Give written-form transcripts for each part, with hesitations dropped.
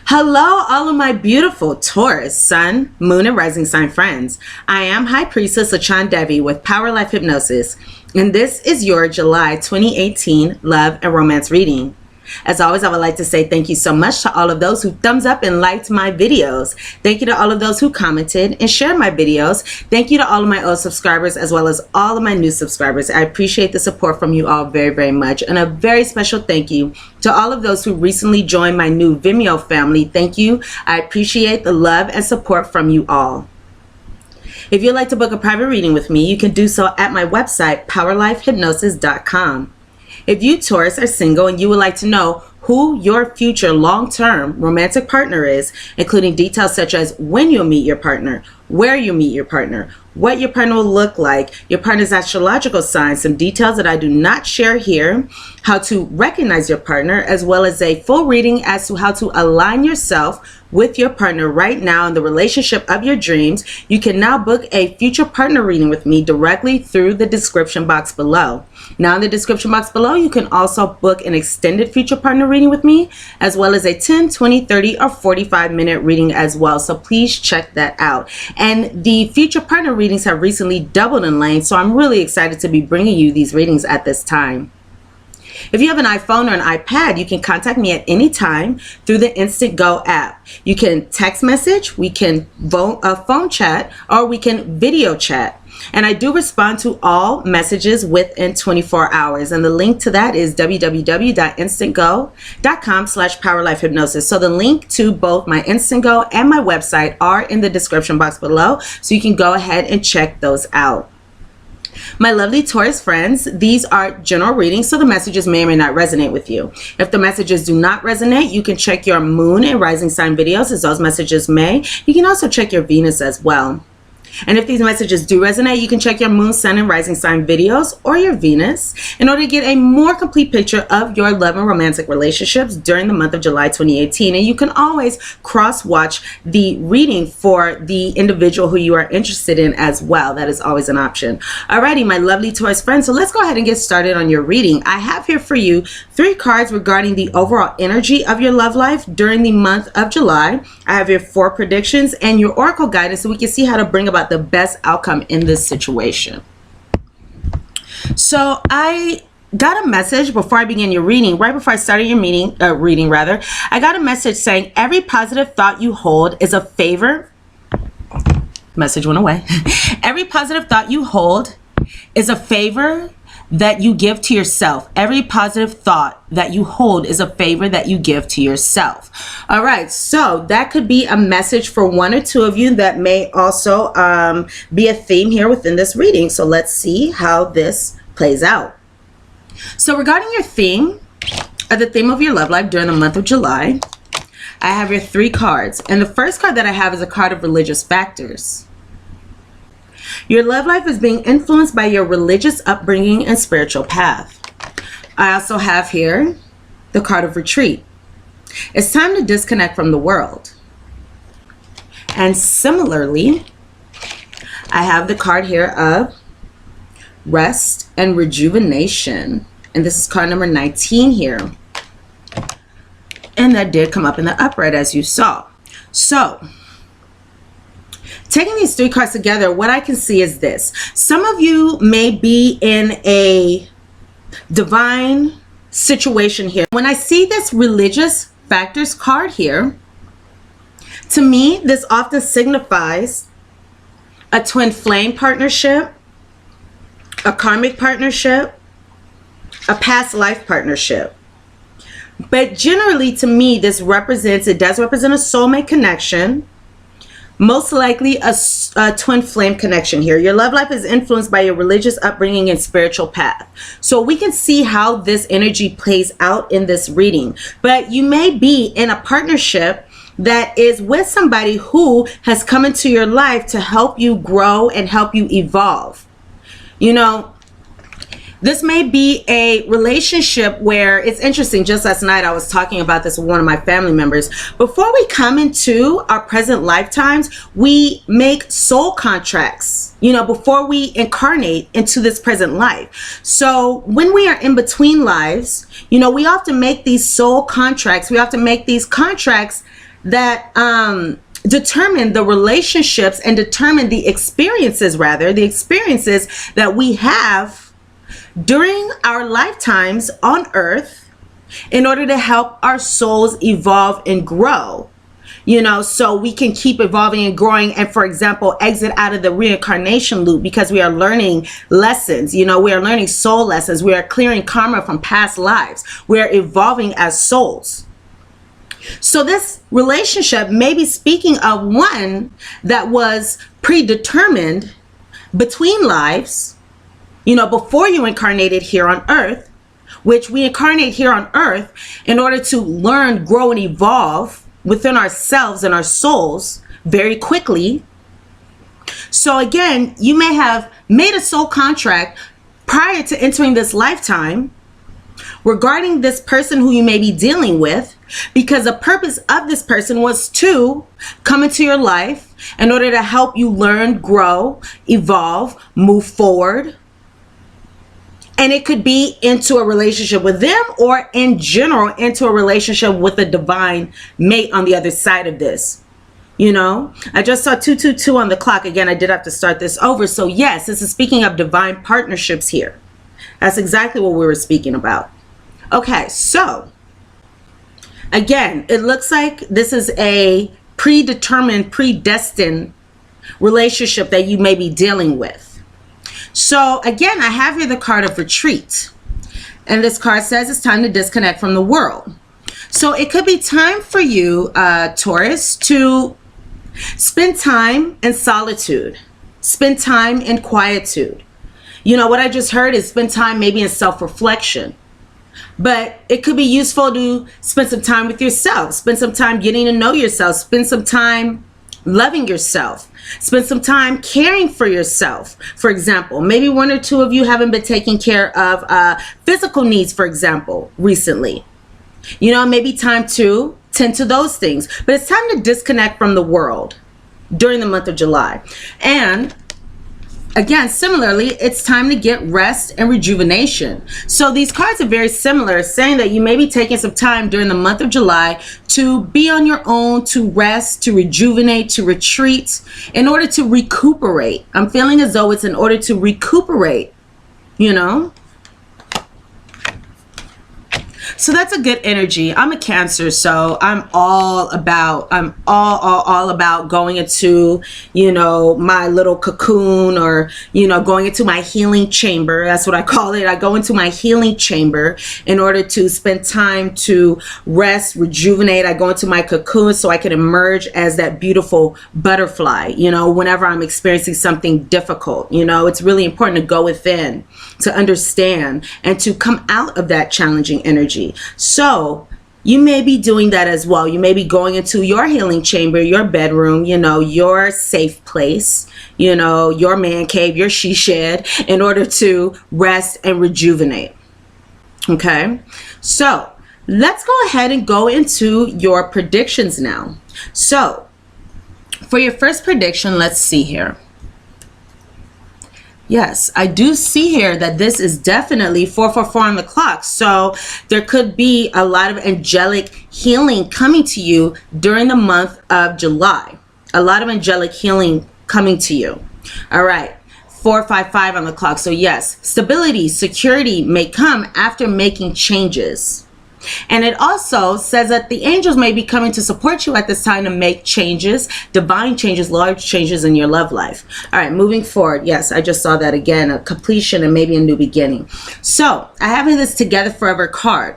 Hello, all of my beautiful Taurus, Sun, Moon, and Rising sign friends. I am High Priestess LaChondevi with Power Life Hypnosis, and this is your July 2018 Love and Romance reading. As always, I would like to say thank you so much to all of those who thumbs up and liked my videos. Thank you to all of those who commented and shared my videos. Thank you to all of my old subscribers as well as all of my new subscribers. I appreciate the support from you all very, very much. And a very special thank you to all of those who recently joined my new Vimeo family. Thank you. I appreciate the love and support from you all. If you'd like to book a private reading with me, you can do so at my website, POWERLIFEHYPNOSIS.com. If you Taurus are single and you would like to know who your future long-term romantic partner is, including details such as when you'll meet your partner, where you'll meet your partner, what your partner will look like, your partner's astrological signs, some details that I do not share here, how to recognize your partner, as well as a full reading as to how to align yourself with your partner right now in the relationship of your dreams, you can now book a future partner reading with me directly through the description box below. Now in the description box below, you can also book an extended future partner reading with me, as well as a 10, 20, 30, or 45-minute reading as well. So please check that out. And the future partner readings have recently doubled in length, so I'm really excited to be bringing you these readings at this time. If you have an iPhone or an iPad, you can contact me at any time through the Instant Go app. You can text message, we can phone chat, or we can video chat. And I do respond to all messages within 24 hours. And the link to that is www.instantgo.com/powerlifehypnosis. So the link to both my Instant Go and my website are in the description box below. So you can go ahead and check those out. My lovely Taurus friends, these are general readings, so the messages may or may not resonate with you. If the messages do not resonate, you can check your moon and rising sign videos, as those messages may. You can also check your Venus as well. And if these messages do resonate, you can check your moon, sun, and rising sign videos or your Venus in order to get a more complete picture of your love and romantic relationships during the month of July 2018. And you can always cross-watch the reading for the individual who you are interested in as well. That is always an option. Alrighty, my lovely Taurus friends, so let's go ahead and get started on your reading. I have here for you 3 cards regarding the overall energy of your love life during the month of July. I have your 4 predictions and your oracle guidance so we can see how to bring about the best outcome in this situation. So I got a message before I began your reading, right before I started your reading rather. I got a message saying every positive thought you hold is a favor. Message went away. Every positive thought you hold is a favor that you give to yourself. Every positive thought that you hold is a favor that you give to yourself. All right, so that could be a message for 1 or 2 of you. That may also be a theme here within this reading. So let's see how this plays out. So regarding your theme, the theme of your love life during the month of July, I have your 3 cards. And the first card that I have is a card of religious factors. Your love life is being influenced by your religious upbringing and spiritual path. I also have here the card of retreat. It's time to disconnect from the world. And similarly, I have the card here of rest and rejuvenation. And this is card number 19 here. And that did come up in the upright as you saw. So taking these 3 cards together, what I can see is this. Some of you may be in a divine situation here. When I see this religious factors card here, to me, this often signifies a twin flame partnership, a karmic partnership, a past life partnership. But generally, to me, it does represent a soulmate connection. Most likely a twin flame connection here. Your love life is influenced by your religious upbringing and spiritual path. So we can see how this energy plays out in this reading. But you may be in a partnership that is with somebody who has come into your life to help you grow and help you evolve. You know, This may be a relationship where it's interesting. Just last night, I was talking about this with one of my family members. Before we come into our present lifetimes, we make soul contracts, you know, before we incarnate into this present life. So when we are in between lives, you know, we often make these soul contracts. We often make these contracts that determine the relationships and determine the experiences, the experiences that we have during our lifetimes on earth in order to help our souls evolve and grow, you know, so we can keep evolving and growing and, for example, exit out of the reincarnation loop, because we are learning lessons, you know, we are learning soul lessons, we are clearing karma from past lives, we are evolving as souls. So this relationship may be speaking of one that was predetermined between lives, you know, before you incarnated here on earth, which we incarnate here on earth in order to learn, grow, and evolve within ourselves and our souls very quickly. So again, you may have made a soul contract prior to entering this lifetime regarding this person who you may be dealing with, because the purpose of this person was to come into your life in order to help you learn, grow, evolve, move forward. And it could be into a relationship with them, or in general into a relationship with a divine mate on the other side of this. You know, I just saw 222 on the clock. Again, I did have to start this over. So yes, this is speaking of divine partnerships here. That's exactly what we were speaking about. Okay, so again, it looks like this is a predetermined, predestined relationship that you may be dealing with. So again, I have here the card of retreat. And this card says it's time to disconnect from the world. So it could be time for you, Taurus, to spend time in solitude. Spend time in quietude. You know, what I just heard is spend time maybe in self-reflection. But it could be useful to spend some time with yourself. Spend some time getting to know yourself. Spend some time loving yourself. Spend some time caring for yourself. For example, maybe one or two of you haven't been taking care of physical needs, for example, recently. You know, maybe time to tend to those things. But it's time to disconnect from the world during the month of July. And again, similarly, it's time to get rest and rejuvenation. So these cards are very similar, saying that you may be taking some time during the month of July to be on your own, to rest, to rejuvenate, to retreat, in order to recuperate. I'm feeling as though it's in order to recuperate, you know? So that's a good energy. I'm a Cancer, so I'm all about going into, you know, my little cocoon, or, you know, going into my healing chamber. That's what I call it. I go into my healing chamber in order to spend time to rest, rejuvenate. I go into my cocoon so I can emerge as that beautiful butterfly, you know, whenever I'm experiencing something difficult. You know, it's really important to go within, to understand, and to come out of that challenging energy. So you may be doing that as well. You may be going into your healing chamber, your bedroom, you know, your safe place, you know, your man cave, your she shed, in order to rest and rejuvenate. Okay, so let's go ahead and go into your predictions now. So for your first prediction, let's see here. Yes, I do see here that this is definitely 444 on the clock. So there could be a lot of angelic healing coming to you during the month of July. A lot of angelic healing coming to you. All right, 455 on the clock. So yes, stability, security may come after making changes. And it also says that the angels may be coming to support you at this time to make changes, divine changes, large changes in your love life. All right, moving forward. Yes, I just saw that again, a completion and maybe a new beginning. So I have this Together Forever card.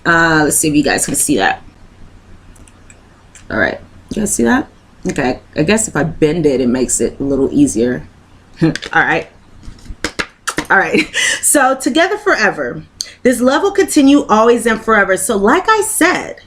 Let's see if you guys can see that. All right, you guys see that? Okay, I guess if I bend it, it makes it a little easier. All right. All right, so Together Forever. This love will continue always and forever. So like I said,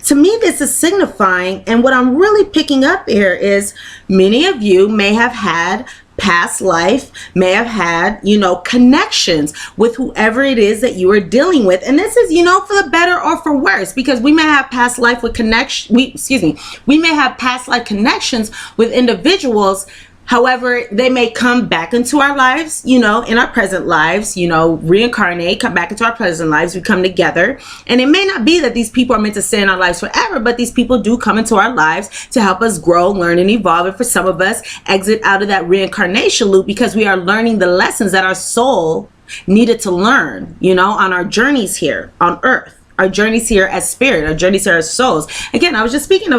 to me, this is signifying, and what I'm really picking up here is many of you may have had past life may have had, you know, connections with whoever it is that you are dealing with. And this is, you know, for the better or for worse, because we may have past life with we may have past life connections with individuals. However, they may come back into our lives, you know, in our present lives, you know, reincarnate, come back into our present lives, we come together. And it may not be that these people are meant to stay in our lives forever, but these people do come into our lives to help us grow, learn, and evolve. And for some of us, exit out of that reincarnation loop because we are learning the lessons that our soul needed to learn, you know, on our journeys here on earth. Our journeys here as spirit, our journeys here as souls. Again, I was just speaking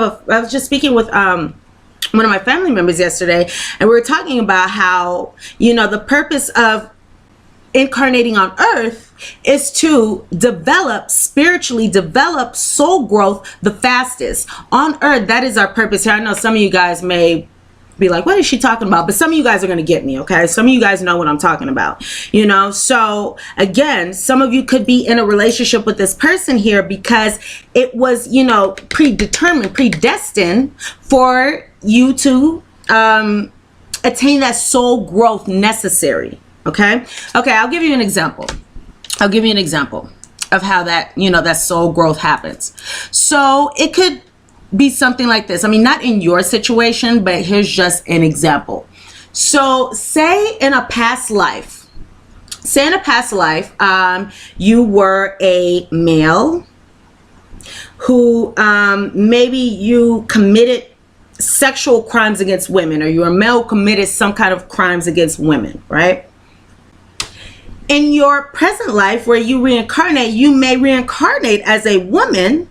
with one of my family members yesterday, and we were talking about how, you know, the purpose of incarnating on earth is to spiritually develop soul growth the fastest on earth. That is our purpose here. I know some of you guys may be like, what is she talking about? But some of you guys are going to get me, okay? Some of you guys know what I'm talking about, you know? So again, some of you could be in a relationship with this person here because it was, you know, predetermined, predestined for you to attain that soul growth necessary. Okay, I'll give you an example. I'll give you an example of how that, you know, that soul growth happens. So it could be something like this. I mean, not in your situation, but here's just an example. So say in a past life, you were a male who maybe you committed sexual crimes against women, or you're a male who committed some kind of crimes against women, right? In your present life where you reincarnate, you may reincarnate as a woman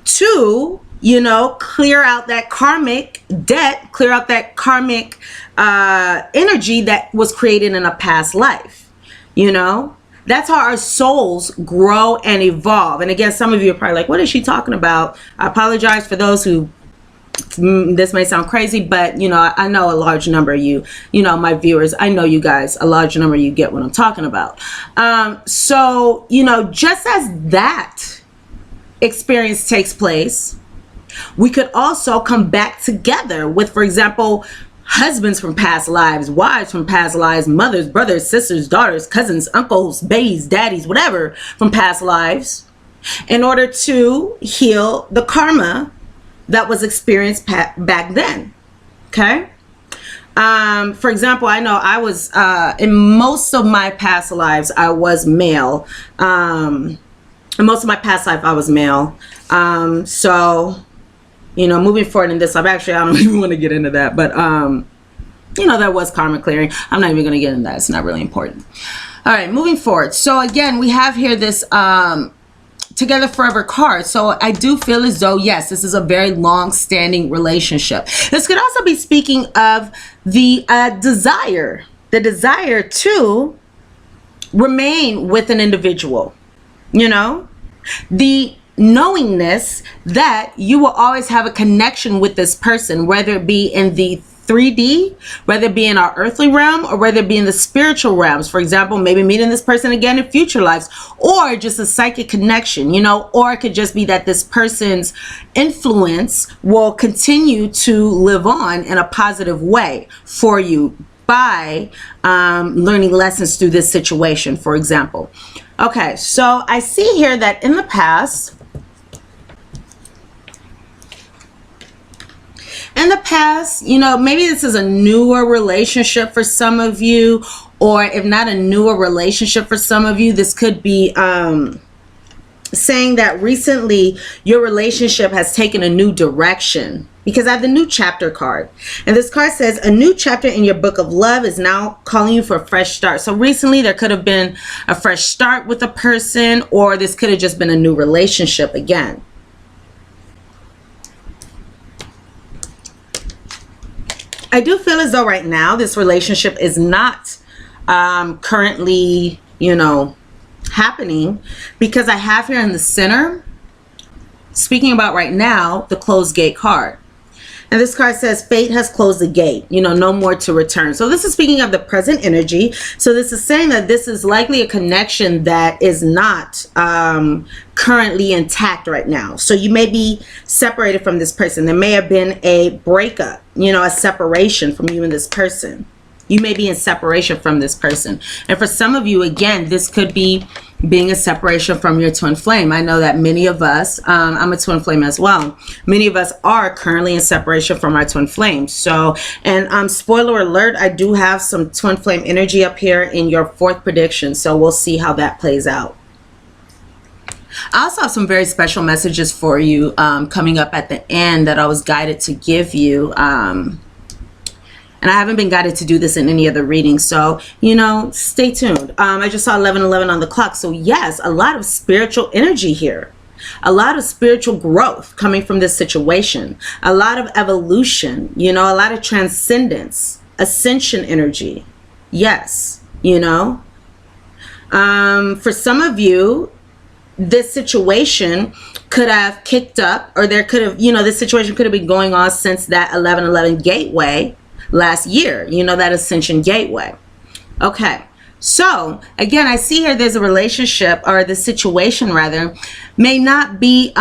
to, you know, clear out that karmic debt, clear out that karmic energy that was created in a past life. You know, that's how our souls grow and evolve. And again, some of you are probably like, what is she talking about? I apologize for those who, this may sound crazy, but you know, I know a large number of you, you know, my viewers, I know you guys, a large number of you get what I'm talking about. So, you know, just as that experience takes place, we could also come back together with, for example, husbands from past lives, wives from past lives, mothers, brothers, sisters, daughters, cousins, uncles, bays, daddies, whatever from past lives, in order to heal the karma that was experienced back then. Okay. For example, I know I was, in most of my past lives, I was male. In most of my past life, I was male. So, you know, moving forward in this life, actually, I don't even want to get into that, but, you know, there was karma clearing. I'm not even going to get into that. It's not really important. All right, moving forward. So again, we have here this, Together Forever card. So I do feel as though, yes, this is a very long-standing relationship. This could also be speaking of the desire to remain with an individual, you know, the knowingness that you will always have a connection with this person, whether it be in the 3D, whether it be in our earthly realm, or whether it be in the spiritual realms. For example, maybe meeting this person again in future lives, or just a psychic connection, you know, or it could just be that this person's influence will continue to live on in a positive way for you by learning lessons through this situation, for example. Okay, so I see here that in the past, you know, maybe this is a newer relationship for some of you, or if not a newer relationship for some of you, this could be saying that recently your relationship has taken a new direction, because I have the new chapter card, and this card says a new chapter in your book of love is now calling you for a fresh start. So recently there could have been a fresh start with a person, or this could have just been a new relationship again. I do feel as though right now this relationship is not currently, you know, happening, because I have here in the center, speaking about right now, the closed gate card. And this card says fate has closed the gate, you know, no more to return. So this is speaking of the present energy. So this is saying that this is likely a connection that is not currently intact right now. So you may be separated from this person. There may have been a breakup, you know, a separation from you and this person. You may be in separation from this person. And for some of you, again, this could be being a separation from your twin flame. I know that many of us, I'm a twin flame as well. Many of us are currently in separation from our twin flame. So, and spoiler alert, I do have some twin flame energy up here in your fourth prediction. So we'll see how that plays out. I also have some very special messages for you coming up at the end that I was guided to give you. And I haven't been guided to do this in any other reading. So, you know, stay tuned. I just saw 11:11 on the clock. So yes, a lot of spiritual energy here. A lot of spiritual growth coming from this situation. A lot of evolution, you know, a lot of transcendence, ascension energy. Yes, you know. For some of you, this situation could have kicked up, or there could have, you know, this situation could have been going on since that 11:11 gateway last year, you know, that ascension gateway. Okay, so again, I see here there's a relationship, or the situation rather may not be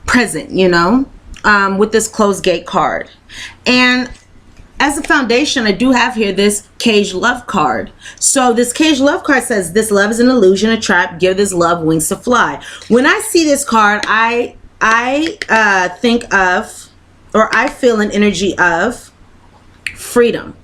present, you know, with this closed gate card. And as a foundation, I do have here this cage love card. So this cage love card says, this love is an illusion, a trap, give this love wings to fly. When I see this card, I think of, or I feel an energy of freedom,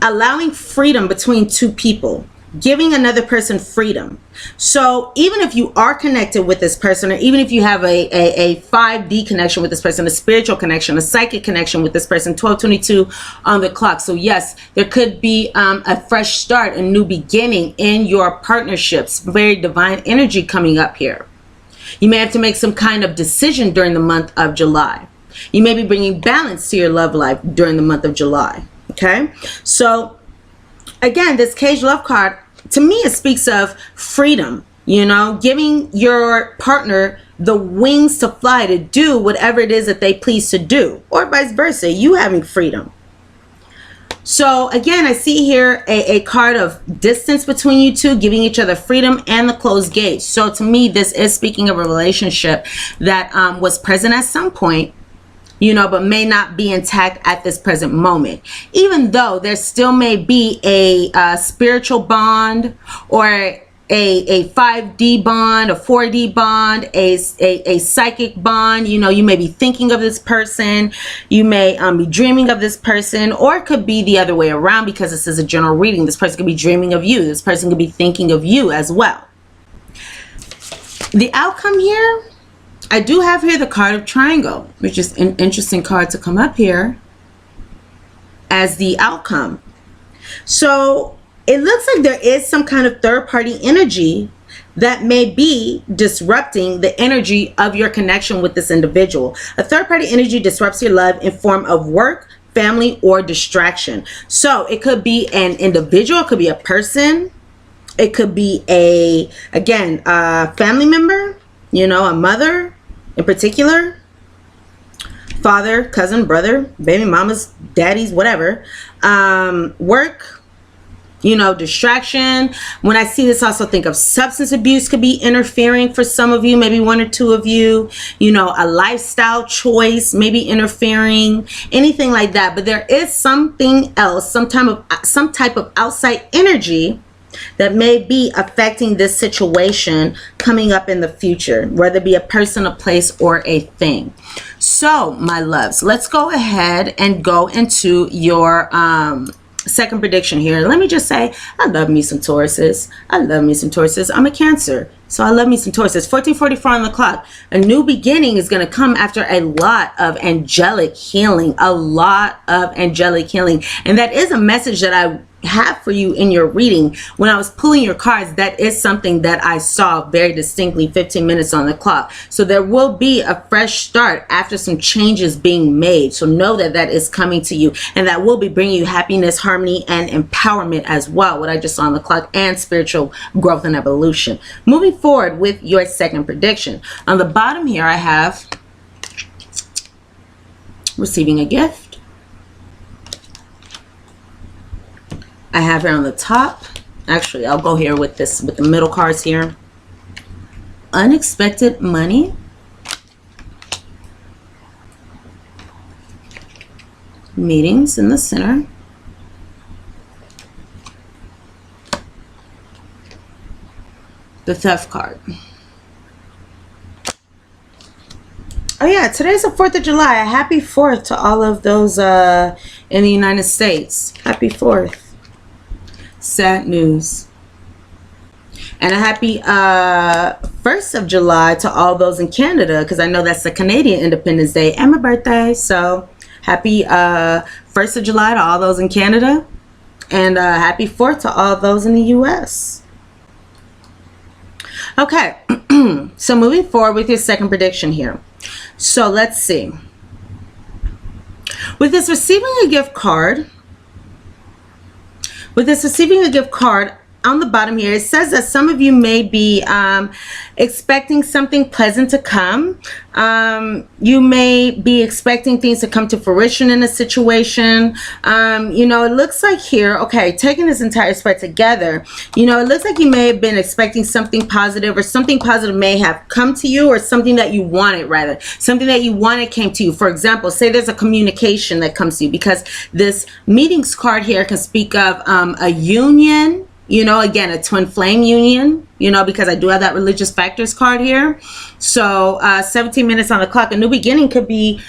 allowing freedom between two people, giving another person freedom. So even if you are connected with this person, or even if you have a 5D connection with this person, a spiritual connection, a psychic connection with this person, 12:22 on the clock. So yes, there could be a fresh start, a new beginning in your partnerships. Very divine energy coming up here. You may have to make some kind of decision during the month of July. You may be bringing balance to your love life during the month of July. Okay, so again, this cage love card, to me, it speaks of freedom, you know, giving your partner the wings to fly, to do whatever it is that they please to do, or vice versa, you having freedom. So again, I see here a card of distance between you two, giving each other freedom, and the closed gate. So to me, this is speaking of a relationship that was present at some point, you know, but may not be intact at this present moment. Even though there still may be a spiritual bond, or a 5D bond, a 4D bond, a psychic bond. You know, you may be thinking of this person, you may be dreaming of this person, or it could be the other way around, because this is a general reading. This person could be dreaming of you, this person could be thinking of you as well. The outcome here, I do have here the card of triangle, which is an interesting card to come up here as the outcome. So it looks like there is some kind of third-party energy that may be disrupting the energy of your connection with this individual. A third-party energy disrupts your love in form of work, family, or distraction. So it could be an individual, it could be a person, it could be a family member, you know, a mother in particular, father, cousin, brother, baby mamas, daddies, whatever. Work, you know, distraction. When I see this, I also think of substance abuse could be interfering for some of you, maybe one or two of you. You know, a lifestyle choice maybe interfering, anything like that. But there is something else, some type of outside energy that may be affecting this situation coming up in the future, whether it be a person, a place, or a thing. So my loves, let's go ahead and go into your second prediction here. Let me just say, I love me some Tauruses. I love me some Tauruses. I'm a Cancer, so I love me some Tauruses. 14:44 on the clock. A new beginning is going to come after a lot of angelic healing, a lot of angelic healing. And that is a message that I have for you in your reading. When I was pulling your cards, that is something that I saw very distinctly. 15 minutes on the clock. So there will be a fresh start after some changes being made. So know that that is coming to you, and that will be bringing you happiness, harmony, and empowerment as well, what I just saw on the clock, and spiritual growth and evolution. Moving forward with your second prediction. On the bottom here, I have receiving a gift. I have here on the top, actually I'll go here with this, with the middle cards here, unexpected money, meetings in the center, The Theft card. Oh yeah, today's the 4th of July. A happy 4th to all of those in the United States. Happy 4th. Sad news. And a happy 1st of July to all those in Canada, because I know that's the Canadian Independence Day and my birthday. So happy 1st of July to all those in Canada, and happy 4th to all those in the US. Okay, so moving forward with your second prediction here. So let's see. With this receiving a gift card, on the bottom here, it says that some of you may be expecting something pleasant to come. You may be expecting things to come to fruition in a situation. You know, it looks like here, okay, taking this entire spread together, you know, it looks like you may have been expecting something positive, or something positive may have come to you, or something that you wanted, rather. Something that you wanted came to you. For example, say there's a communication that comes to you, because this meetings card here can speak of a union. You know, again, a twin flame union, you know, because I do have that religious factors card here. So 17 minutes on the clock. A new beginning could be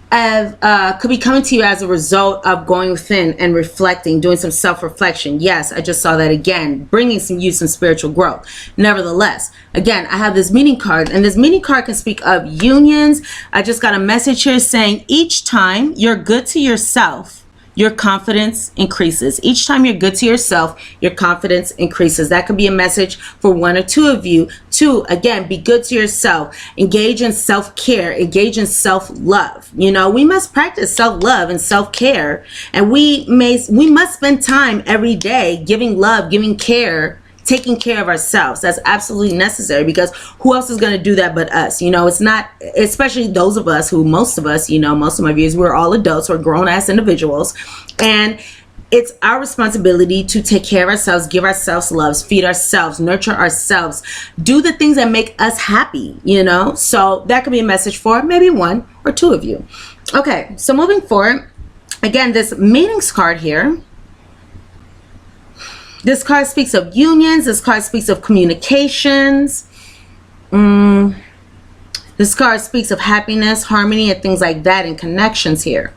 coming to you as a result of going within and reflecting, doing some self-reflection. Yes, I just saw that again, bringing some spiritual growth. Nevertheless, again, I have this meaning card, and this meaning card can speak of unions. I just got a message here saying each time you're good to yourself, your confidence increases. Each time you're good to yourself, your confidence increases. That could be a message for one or two of you to, again, be good to yourself. Engage in self-care. Engage in self-love. You know, we must practice self-love and self-care. And we must spend time every day giving love, giving care, taking care of ourselves. That's absolutely necessary, because who else is going to do that but us? You know, it's not, especially those of us who, most of us, you know, most of my viewers, we're all adults, we're grown-ass individuals, and it's our responsibility to take care of ourselves, give ourselves love, feed ourselves, nurture ourselves, do the things that make us happy, you know. So that could be a message for maybe one or two of you. Okay, so moving forward, again, this meetings card here, this card speaks of unions. This card speaks of communications. This card speaks of happiness, harmony, and things like that, and connections here.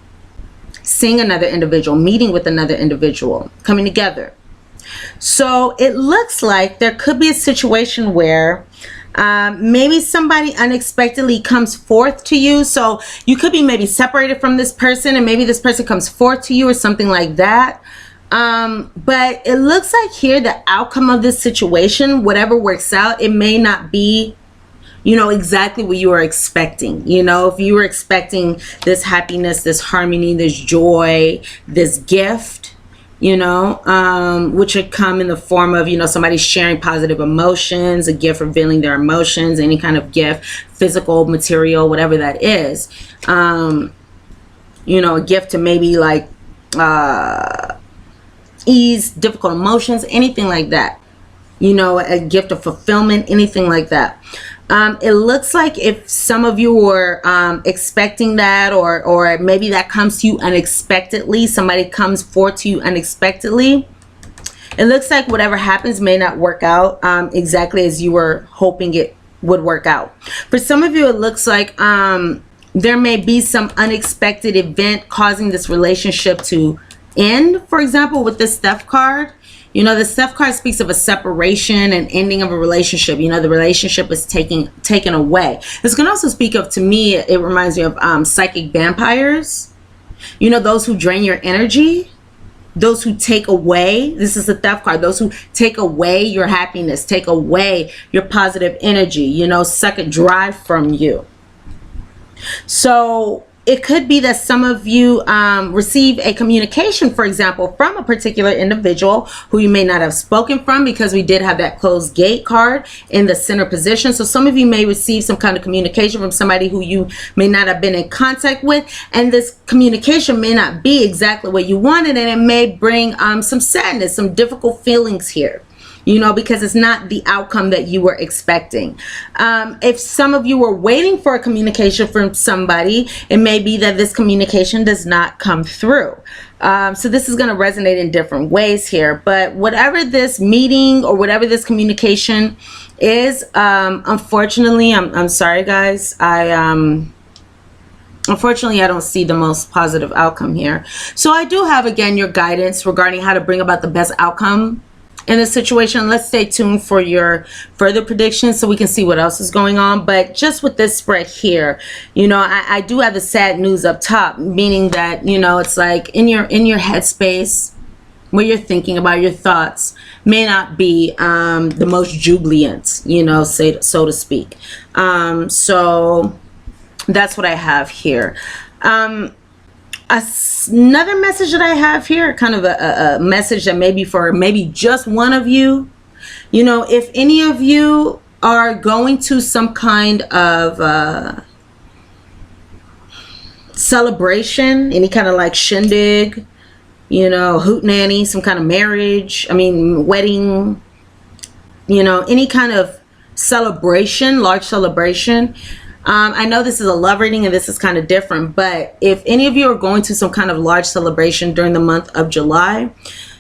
Seeing another individual, meeting with another individual, coming together. So it looks like there could be a situation where maybe somebody unexpectedly comes forth to you. So you could be maybe separated from this person, and maybe this person comes forth to you, or something like that. But it looks like here the outcome of this situation, whatever works out, it may not be, you know, exactly what you are expecting. You know, if you were expecting this happiness, this harmony, this joy, this gift, you know, which would come in the form of, you know, somebody sharing positive emotions, a gift revealing their emotions, any kind of gift, physical, material, whatever that is, you know, a gift to maybe like, ease difficult emotions, anything like that, you know, a gift of fulfillment, anything like that. It looks like if some of you were expecting that, or maybe that comes to you unexpectedly, somebody comes forth to you unexpectedly, it looks like whatever happens may not work out exactly as you were hoping it would work out. For some of you, it looks like there may be some unexpected event causing this relationship to end. For example, with this theft card, you know, the theft card speaks of a separation and ending of a relationship. You know, the relationship is taken away. This can also speak of, to me, it reminds me of psychic vampires. You know, those who drain your energy, those who take away, this is the theft card, those who take away your happiness, take away your positive energy, you know, suck it dry from you. So it could be that some of you receive a communication, for example, from a particular individual who you may not have spoken from, because we did have that closed gate card in the center position. So some of you may receive some kind of communication from somebody who you may not have been in contact with, and this communication may not be exactly what you wanted, and it may bring some sadness, some difficult feelings here. You know, because it's not the outcome that you were expecting. If some of you were waiting for a communication from somebody, it may be that this communication does not come through. So this is going to resonate in different ways here. But whatever this meeting or whatever this communication is unfortunately, I'm sorry guys, unfortunately I don't see the most positive outcome here. So I do have again your guidance regarding how to bring about the best outcome in this situation. Let's stay tuned for your further predictions so we can see what else is going on. But just with this spread here, you know, I do have the sad news up top, meaning that, you know, it's like in your headspace, what you're thinking about, your thoughts may not be the most jubilant, you know, so to speak. So that's what I have here. Another message that I have here, kind of a message that maybe for maybe just one of you, you know, if any of you are going to some kind of celebration, any kind of like shindig, you know, hootenanny, some kind of marriage, I mean, wedding, you know, any kind of celebration, large celebration. I know this is a love reading and this is kind of different, but if any of you are going to some kind of large celebration during the month of July,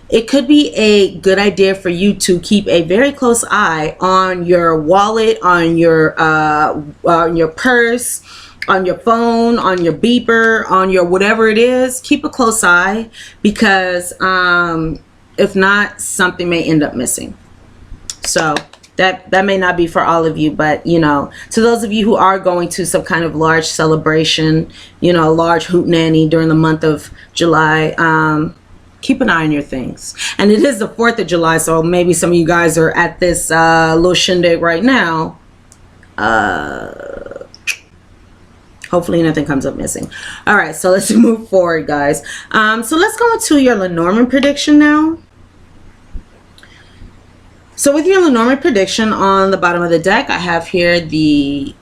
it could be a good idea for you to keep a very close eye on your wallet, on your purse, on your phone, on your beeper, on your whatever it is. Keep a close eye, because if not, something may end up missing. So that may not be for all of you, but you know, to those of you who are going to some kind of large celebration, you know, a large hootenanny during the month of July, keep an eye on your things. And it is the 4th of July, so maybe some of you guys are at this little shindig right now. Hopefully nothing comes up missing. All right, so let's move forward, guys. So let's go into your Lenormand prediction now. So with your Lenormand prediction, on the bottom of the deck, I have here the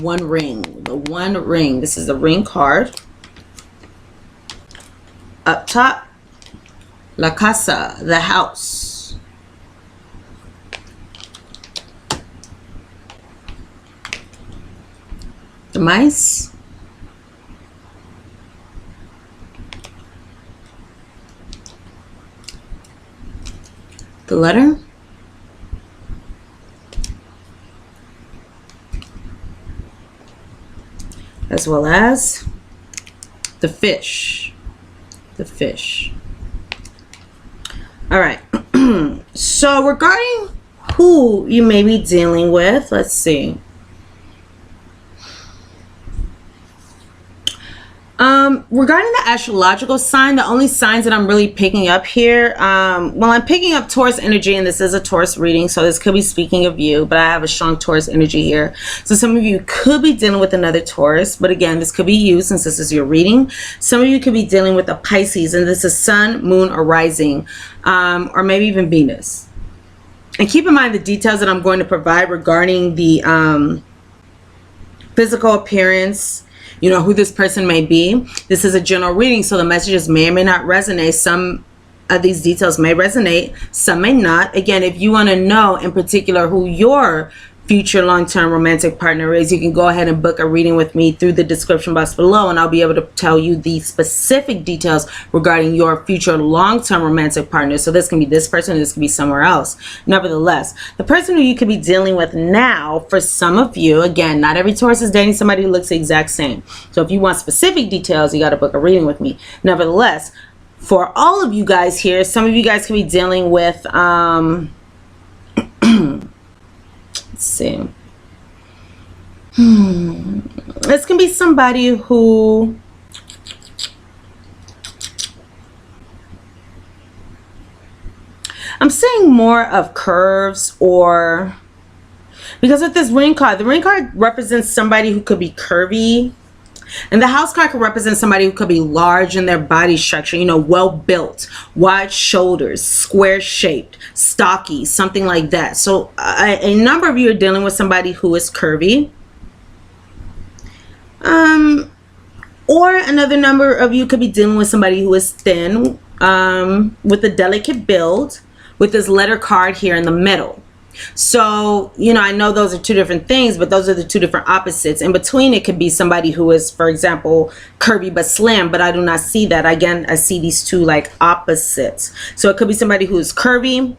One Ring. The One Ring. This is the ring card. Up top, La Casa, the house. The mice. The letter. As well as the fish. The fish. All right. So regarding who you may be dealing with, let's see. Regarding the astrological sign, the only signs that I'm really picking up here, well, I'm picking up Taurus energy, and this is a Taurus reading, so this could be speaking of you, but I have a strong Taurus energy here. So some of you could be dealing with another Taurus, but again, this could be you since this is your reading. Some of you could be dealing with a Pisces, and this is Sun, Moon, or Rising, or maybe even Venus. And keep in mind the details that I'm going to provide regarding the physical appearance, you know, who this person may be. This is a general reading, so the messages may or may not resonate. Some of these details may resonate, some may not. Again, if you want to know in particular who your future long-term romantic partner is, you can go ahead and book a reading with me through the description box below, and I'll be able to tell you the specific details regarding your future long-term romantic partner. So this can be this person, this can be somewhere else. Nevertheless, the person who you could be dealing with now, for some of you, again, not every Taurus is dating somebody who looks the exact same. So if you want specific details, you got to book a reading with me. Nevertheless, for all of you guys here, some of you guys could be dealing with let's see. This can be somebody who I'm seeing more of curves, or because with this ring card, the ring card represents somebody who could be curvy, and the house card could represent somebody who could be large in their body structure, you know, well built, wide shoulders, square shaped, stocky, something like that. So a number of you are dealing with somebody who is curvy, or another number of you could be dealing with somebody who is thin, with a delicate build, with this letter card here in the middle. So, you know, I know those are two different things, but those are the two different opposites. In between, it could be somebody who is, for example, curvy but slim, but I do not see that. Again, I see these two like opposites. So it could be somebody who is curvy,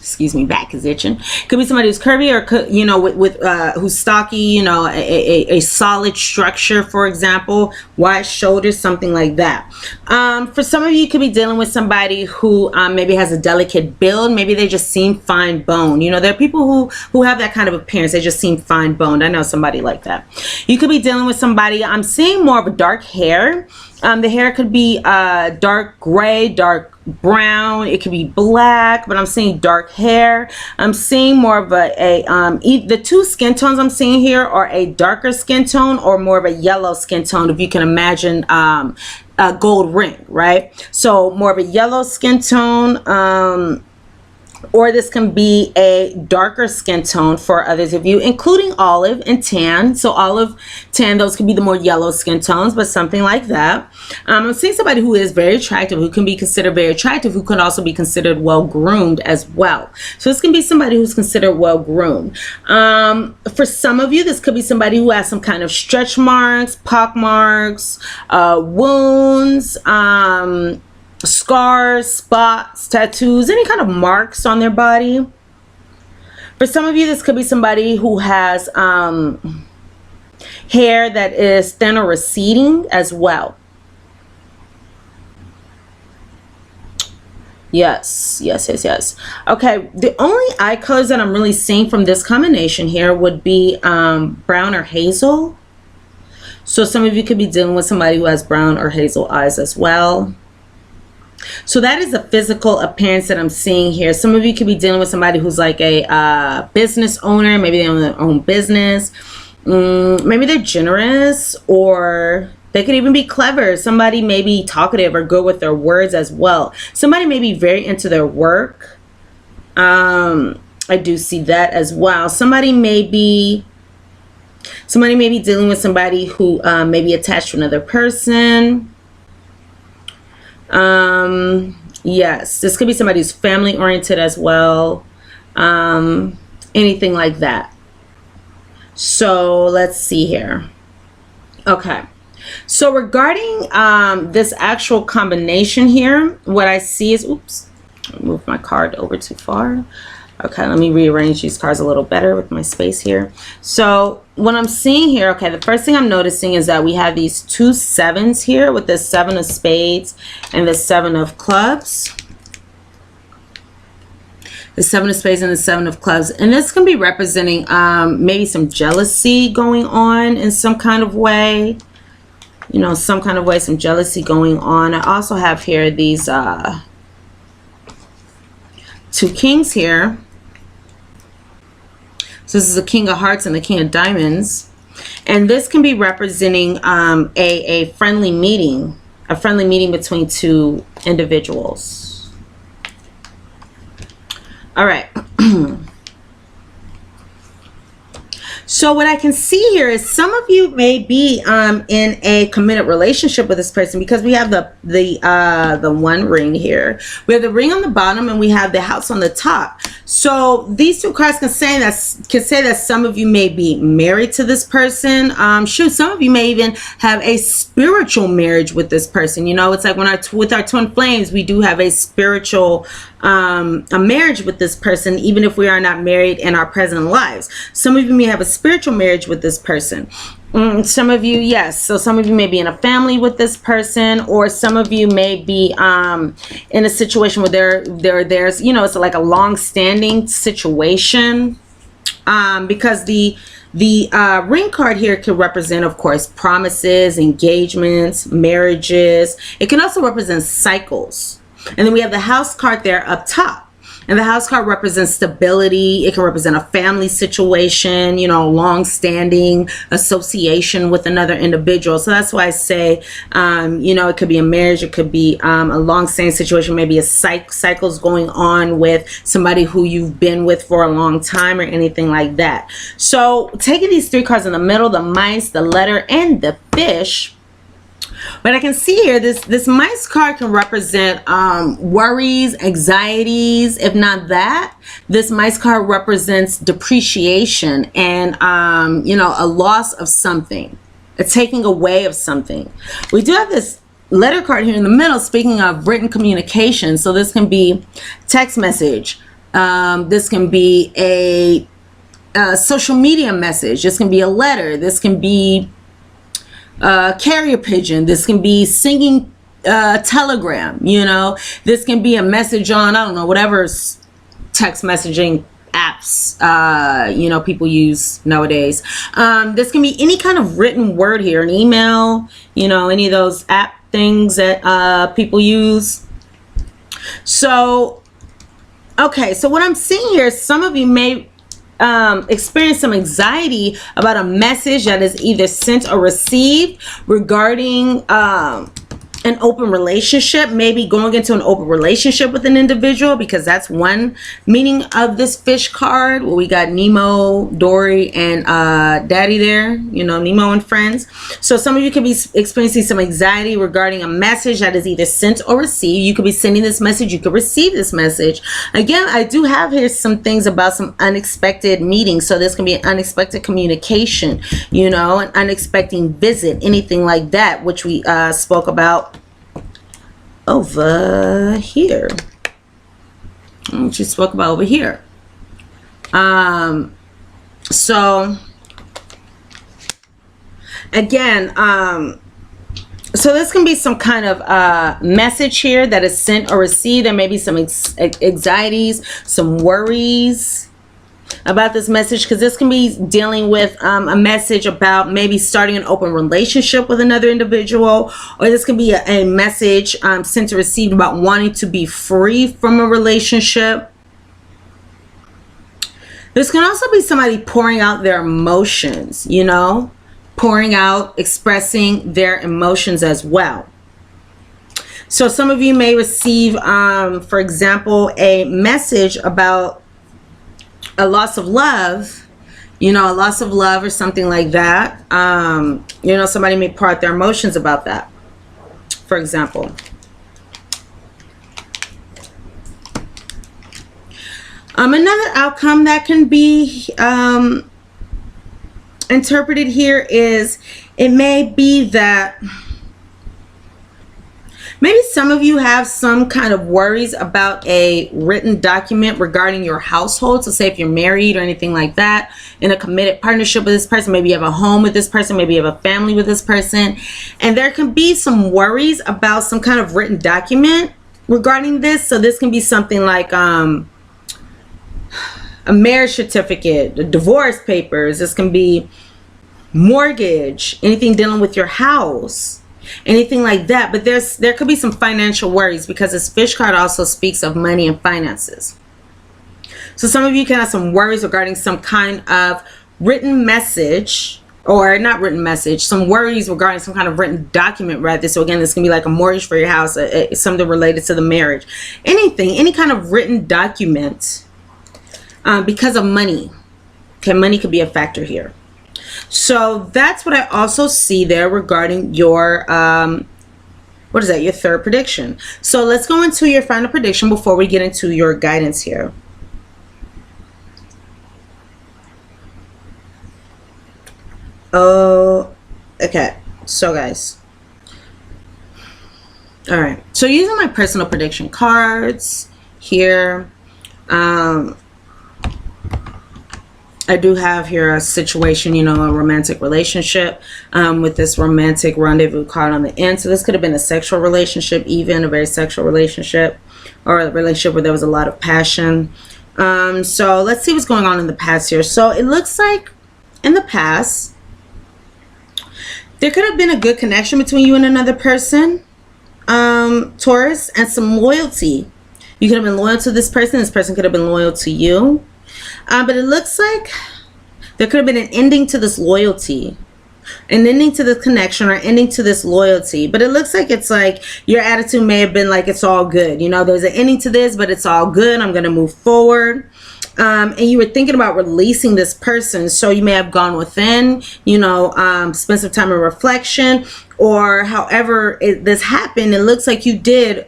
excuse me, back is itching. Could be somebody who's curvy, or could, you know, with who's stocky, you know, a solid structure, for example, wide shoulders, something like that. For some of you, you could be dealing with somebody who maybe has a delicate build. Maybe they just seem fine boned. You know, there are people who have that kind of appearance. They just seem fine boned. I know somebody like that. You could be dealing with somebody, I'm seeing more of a dark hair. The hair could be dark gray, dark brown, it could be black, but I'm seeing dark hair. I'm seeing more of the two skin tones I'm seeing here are a darker skin tone or more of a yellow skin tone, if you can imagine a gold ring, right? So more of a yellow skin tone, or this can be a darker skin tone for others of you, including olive and tan. So olive, tan, those could be the more yellow skin tones, but something like that. I'm seeing somebody who is very attractive, who can be considered very attractive, who can also be considered well-groomed as well. So this can be somebody who's considered well-groomed. For some of you, this could be somebody who has some kind of stretch marks, pock marks, wounds, scars, spots, tattoos, any kind of marks on their body. For some of you, this could be somebody who has hair that is thin or receding as well. Yes. Okay, the only eye colors that I'm really seeing from this combination here would be brown or hazel. So some of you could be dealing with somebody who has brown or hazel eyes as well. So that is the physical appearance that I'm seeing here. Some of you could be dealing with somebody who's like a business owner. Maybe they own their own business. Maybe they're generous, or they could even be clever. Somebody may be talkative or good with their words as well. Somebody may be very into their work. I do see that as well. Somebody may be dealing with somebody who may be attached to another person. Yes, this could be somebody who's family oriented as well. Anything like that. So let's see here. Okay, so regarding this actual combination here, what I see is, oops, I moved my card over too far. Okay, let me rearrange these cards a little better with my space here. So what I'm seeing here, okay, the first thing I'm noticing is that we have these two sevens here with the 7 of spades and the 7 of clubs. The 7 of spades and the 7 of clubs. And this can be representing maybe some jealousy going on in some kind of way. You know, some kind of way, some jealousy going on. I also have here these 2 kings here. So this is the King of Hearts and the King of Diamonds. And this can be representing a friendly meeting. A friendly meeting between 2 individuals. All right. So what I can see here is some of you may be in a committed relationship with this person, because we have the 1 ring here. We have the ring on the bottom and we have the house on the top. So these 2 cards can say that some of you may be married to this person. Shoot, some of you may even have a spiritual marriage with this person. You know, it's like with our twin flames, we do have a spiritual a marriage with this person, even if we are not married in our present lives. Some of you may have a spiritual marriage with this person. Some of you, yes. So some of you may be in a family with this person, or some of you may be in a situation where there's, you know, it's like a long-standing situation, because the ring card here can represent, of course, promises, engagements, marriages. It can also represent cycles. And then we have the house card there up top. And the house card represents stability. It can represent a family situation, you know, long-standing association with another individual. So that's why I say, you know, it could be a marriage. It could be a long-standing situation, maybe a cycles going on with somebody who you've been with for a long time or anything like that. So taking these 3 cards in the middle, the mice, the letter, and the fish, but I can see here, this mice card can represent worries, anxieties. If not that, this mice card represents depreciation and, you know, a loss of something, a taking away of something. We do have this letter card here in the middle, speaking of written communication. So this can be text message, This can be a social media message. This can be a letter. This can be a carrier pigeon. This can be singing telegram, you know. This can be a message on, I don't know, whatever text messaging apps you know, people use nowadays. This can be any kind of written word here, an email, you know, any of those app things that people use. So okay, so what I'm seeing here is some of you may experience some anxiety about a message that is either sent or received regarding an open relationship, maybe going into an open relationship with an individual, because that's one meaning of this fish card. Well, we got Nemo, Dory, and Daddy there, you know, Nemo and friends. So some of you could be experiencing some anxiety regarding a message that is either sent or received. You could be sending this message, you could receive this message. Again, I do have here some things about some unexpected meetings. So this can be an unexpected communication, you know, an unexpected visit, anything like that, which we spoke about over here. Which we spoke about over here. So again, so this can be some kind of message here that is sent or received. There may be some anxieties, some worries about this message, because this can be dealing with a message about maybe starting an open relationship with another individual, or this can be a message sent or received about wanting to be free from a relationship. This can also be somebody pouring out their emotions, you know, pouring out, expressing their emotions as well. So some of you may receive, for example, a message about a loss of love, you know, a loss of love or something like that. You know, somebody may pour out their emotions about that, for example. Another outcome that can be interpreted here is, it may be that maybe some of you have some kind of worries about a written document regarding your household. So say if you're married or anything like that, in a committed partnership with this person, maybe you have a home with this person, maybe you have a family with this person, and there can be some worries about some kind of written document regarding this. So this can be something like a marriage certificate, divorce papers. This can be mortgage, anything dealing with your house, anything like that. But there could be some financial worries, because this fish card also speaks of money and finances. So some of you can have some worries regarding some kind of written message, or not written message, some worries regarding some kind of written document rather. So again, this can be like a mortgage for your house, something related to the marriage, anything, any kind of written document because of money. Okay, money could be a factor here. So that's what I also see there regarding your what is that, your third prediction. So let's go into your final prediction before we get into your guidance here. Oh, okay. So guys, all right, so using my personal prediction cards here, I do have here a situation, you know, a romantic relationship with this romantic rendezvous card on the end. So this could have been a sexual relationship, even a very sexual relationship, or a relationship where there was a lot of passion. So let's see what's going on in the past here. So it looks like in the past, there could have been a good connection between you and another person, Taurus, and some loyalty. You could have been loyal to this person could have been loyal to you. But it looks like there could have been an ending to this loyalty, an ending to the connection, or ending to this loyalty. But it looks like it's like your attitude may have been like, it's all good. You know, there's an ending to this, but it's all good. I'm going to move forward. and you were thinking about releasing this person. So you may have gone within, you know, spend some time in reflection, or however this happened, it looks like you did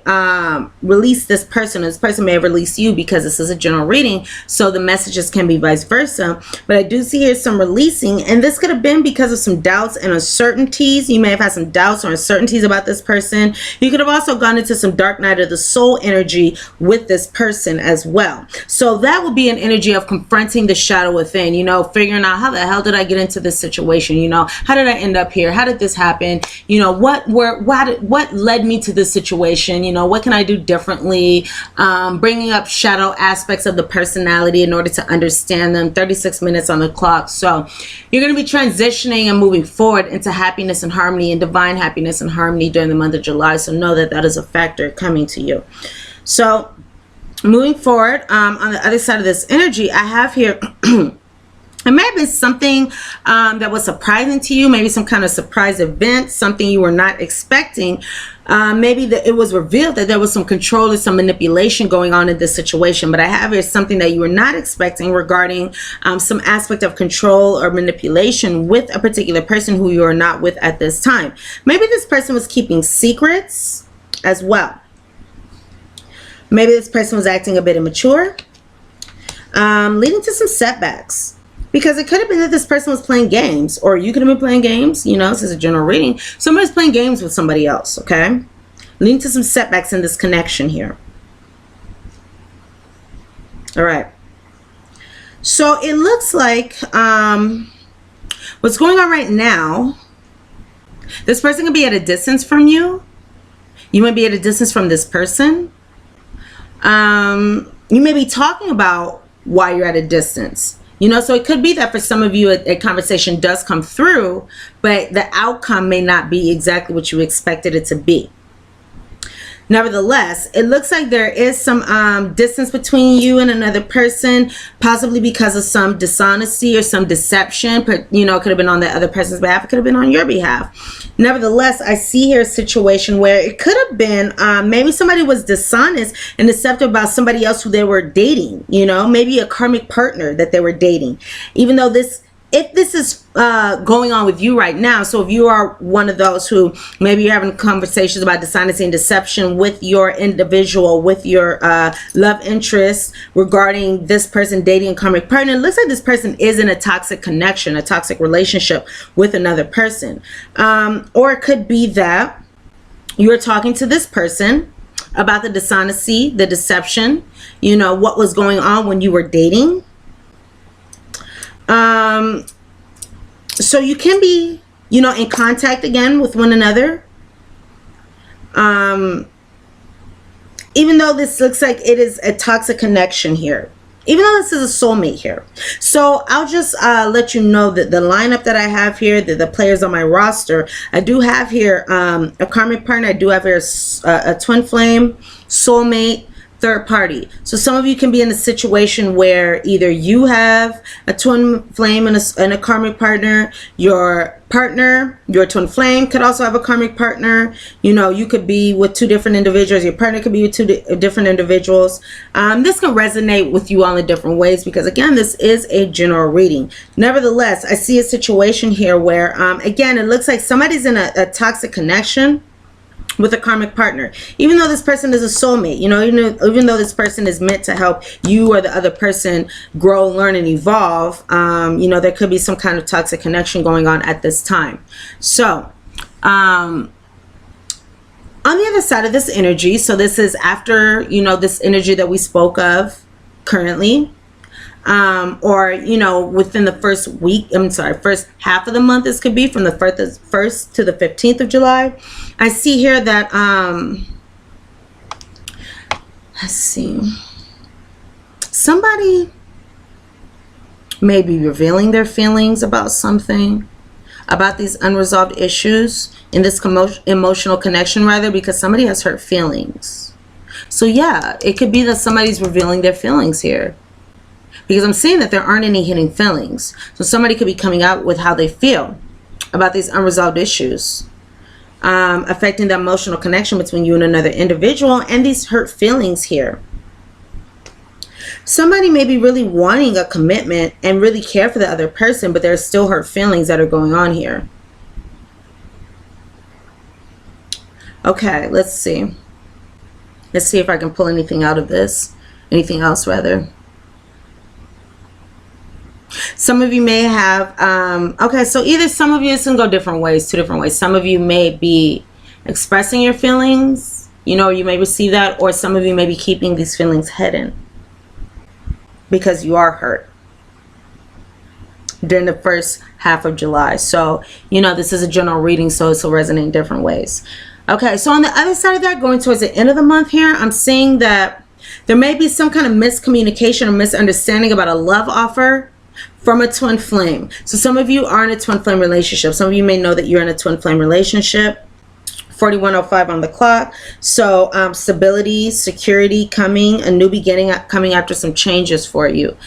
release this person. This person may have released you, because this is a general reading, so the messages can be vice versa. But I do see here some releasing, and this could have been because of some doubts and uncertainties. You may have had some doubts or uncertainties about this person. You could have also gone into some dark night of the soul energy with this person as well. So that would be an energy of confronting the shadow within, you know, figuring out, how the hell did I get into this situation? You know, how did I end up here? How did this happen? You know, what led me to this situation? You know, what can I do differently? Bringing up shadow aspects of the personality in order to understand them. 36 minutes on the clock. So you're going to be transitioning and moving forward into happiness and harmony, and divine happiness and harmony during the month of July. So know that that is a factor coming to you. So moving forward, on the other side of this energy, I have here it may have been something that was surprising to you, maybe some kind of surprise event, something you were not expecting. Maybe that it was revealed that there was some control or some manipulation going on in this situation. But I have here something that you were not expecting regarding some aspect of control or manipulation with a particular person who you are not with at this time. Maybe this person was keeping secrets as well. Maybe this person was acting a bit immature, leading to some setbacks. Because it could have been that this person was playing games, or you could have been playing games. You know, this is a general reading. Somebody's playing games with somebody else, okay? Leading to some setbacks in this connection here. All right. So it looks like what's going on right now, this person can be at a distance from you. You might be at a distance from this person. You may be talking about why you're at a distance. You know, so it could be that for some of you, a conversation does come through, but the outcome may not be exactly what you expected it to be. Nevertheless, it looks like there is some distance between you and another person, possibly because of some dishonesty or some deception. But, you know, it could have been on the other person's behalf. It could have been on your behalf. Nevertheless, I see here a situation where it could have been maybe somebody was dishonest and deceptive about somebody else who they were dating. You know, maybe a karmic partner that they were dating. Even though if this is going on with you right now, so if you are one of those who maybe you're having conversations about dishonesty and deception with your individual, with your love interest regarding this person dating a karmic partner, it looks like this person is in a toxic connection, a toxic relationship with another person. Or it could be that you're talking to this person about the dishonesty, the deception, you know, what was going on when you were dating. So you can be, you know, in contact again with one another. Even though this looks like it is a toxic connection here, even though this is a soulmate here. So I'll just let you know that the lineup that I have here, the players on my roster, I do have here a karmic partner. I do have here a twin flame, soulmate, third party. So some of you can be in a situation where either you have a twin flame and a karmic partner, your partner, your twin flame could also have a karmic partner. You know, you could be with two different individuals. Your partner could be with two different individuals. This can resonate with you all in different ways, because again, this is a general reading. Nevertheless, I see a situation here where again, it looks like somebody's in a toxic connection with a karmic partner, even though this person is a soulmate. You know, even though this person is meant to help you or the other person grow, learn, and evolve, you know, there could be some kind of toxic connection going on at this time. So on the other side of this energy, so this is after, you know, this energy that we spoke of currently, or, you know, within the first week, first half of the month, this could be from the 1st to the 15th of July. I see here that, let's see, somebody may be revealing their feelings about something, about these unresolved issues in this emotional connection, rather, because somebody has hurt feelings. So yeah, it could be that somebody's revealing their feelings here, because I'm seeing that there aren't any hidden feelings. So somebody could be coming out with how they feel about these unresolved issues, affecting the emotional connection between you and another individual, and these hurt feelings here. Somebody may be really wanting a commitment and really care for the other person, but there's still hurt feelings that are going on here. Okay, let's see. Let's see if I can pull anything out of this. Anything else, rather. Some of you may have, okay, so either some of you, it's going to go different ways, two different ways. Some of you may be expressing your feelings, you know, you may receive that, or some of you may be keeping these feelings hidden because you are hurt during the first half of July. So, you know, this is a general reading, so it's will resonate in different ways. Okay, so on the other side of that, going towards the end of the month here, I'm seeing that there may be some kind of miscommunication or misunderstanding about a love offer from a twin flame. So some of you are in a twin flame relationship. Some of you may know that you're in a twin flame relationship. 4105 on the clock. So stability, security coming, a new beginning coming after some changes for you.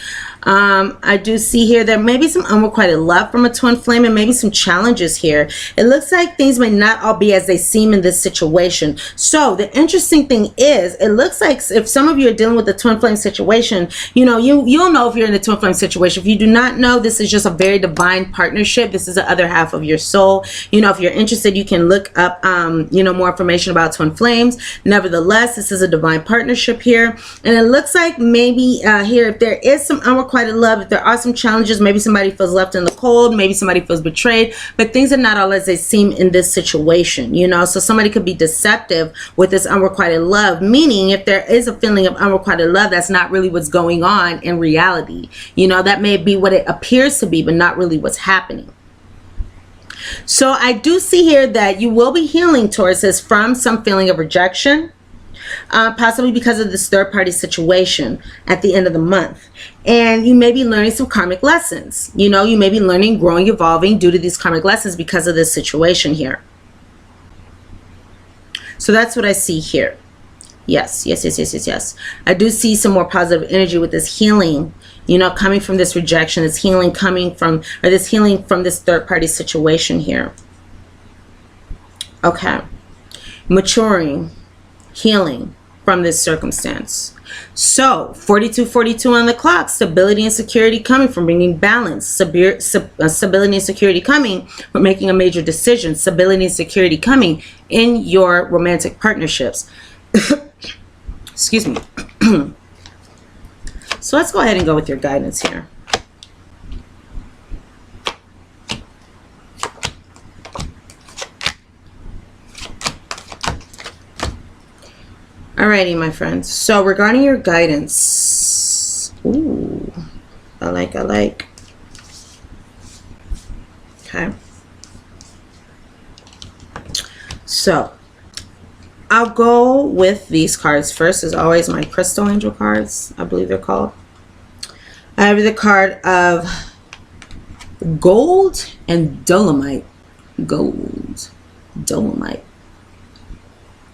I do see here there may be some unrequited love from a twin flame and maybe some challenges here. It looks like things may not all be as they seem in this situation. So the interesting thing is, it looks like if some of you are dealing with the twin flame situation, you know, you'll know if you're in a twin flame situation. If you do not know, this is just a very divine partnership. This is the other half of your soul. You know, if you're interested, you can look up you know, more information about twin flames. Nevertheless, this is a divine partnership here, and it looks like maybe here, if there is some unrequited love, if there are some challenges, maybe somebody feels left in the cold, maybe somebody feels betrayed, but things are not all as they seem in this situation, you know. So somebody could be deceptive with this unrequited love, meaning if there is a feeling of unrequited love, that's not really what's going on in reality. You know, that may be what it appears to be, but not really what's happening. So I do see here that you will be healing, Tauruses, from some feeling of rejection, possibly because of this third-party situation at the end of the month. And you may be learning some karmic lessons. You know, you may be learning, growing, evolving due to these karmic lessons because of this situation here. So that's what I see here. Yes, yes, yes, yes, yes, yes. I do see some more positive energy with this healing, you know, coming from this rejection, this healing coming from, or this healing from this third-party situation here. Okay. Maturing, healing from this circumstance. So 4242 on the clock, stability and security coming from bringing balance, stability and security coming from making a major decision, stability and security coming in your romantic partnerships. Excuse me. So let's go ahead and go with your guidance here. Alrighty, my friends. So regarding your guidance, ooh, I like. Okay. So I'll go with these cards first, as always, my crystal angel cards, I believe they're called. I have the card of gold and dolomite. Gold, dolomite.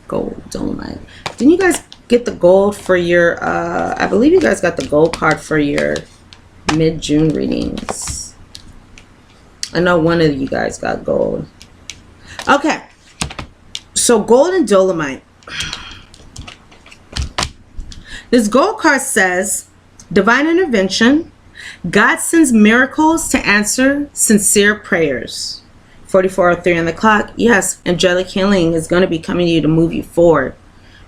Gold, dolomite. Didn't you guys get the gold for your, I believe you guys got the gold card for your mid-June readings. I know one of you guys got gold. Okay. So gold and dolomite. This gold card says divine intervention. God sends miracles to answer sincere prayers. 4403 on the clock. Yes, angelic healing is going to be coming to you to move you forward,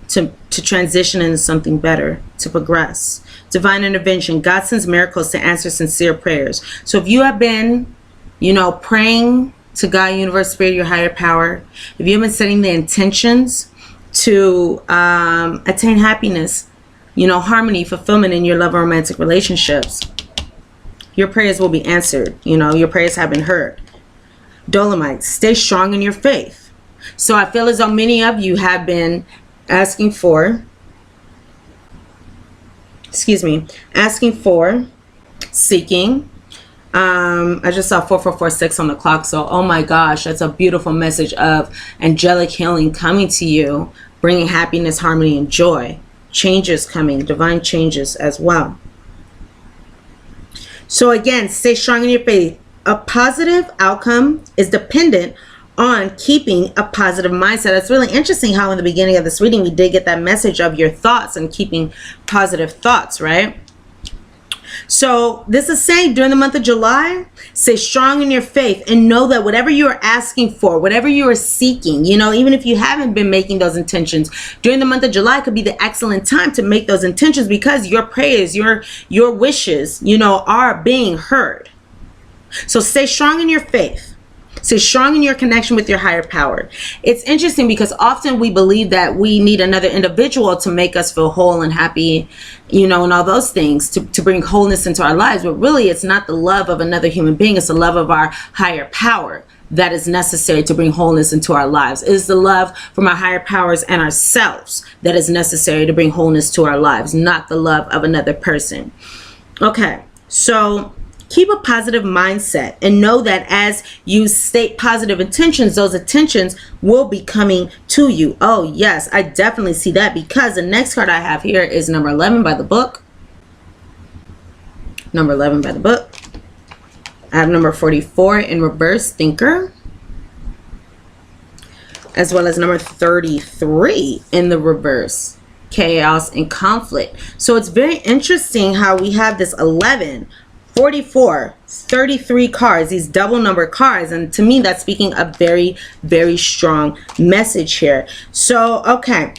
to transition into something better, to progress. Divine intervention. God sends miracles to answer sincere prayers. So if you have been, you know, praying to God, universe, spirit, your higher power, if you have been setting the intentions to attain happiness, you know, harmony, fulfillment in your love and romantic relationships, your prayers will be answered. You know, your prayers have been heard. Dolomite, stay strong in your faith. So I feel as though many of you have been asking for, seeking. I just saw 4446 on the clock. So, oh my gosh, that's a beautiful message of angelic healing coming to you, bringing happiness, harmony, and joy. Changes coming, divine changes as well. So again, stay strong in your faith. A positive outcome is dependent on keeping a positive mindset. It's really interesting how in the beginning of this reading we did get that message of your thoughts and keeping positive thoughts, right? So this is saying during the month of July, stay strong in your faith and know that whatever you are asking for, whatever you are seeking, you know, even if you haven't been making those intentions, during the month of July could be the excellent time to make those intentions, because your prayers, your wishes, you know, are being heard. So stay strong in your faith. Stay strong in your connection with your higher power. It's interesting because often we believe that we need another individual to make us feel whole and happy, you know, and all those things to bring wholeness into our lives. But really, it's not the love of another human being. It's the love of our higher power that is necessary to bring wholeness into our lives. It is the love from our higher powers and ourselves that is necessary to bring wholeness to our lives, not the love of another person. Okay, so keep a positive mindset and know that as you state positive intentions, those intentions will be coming to you. Oh yes, I definitely see that, because the next card I have here is number 11 by the book. Number 11 by the book. I have number 44 in reverse, thinker, as well as number 33 in the reverse, chaos and conflict. So it's very interesting how we have this 11, 44, 33 cards, these double number cards. And to me, that's speaking a very, very strong message here. So, okay.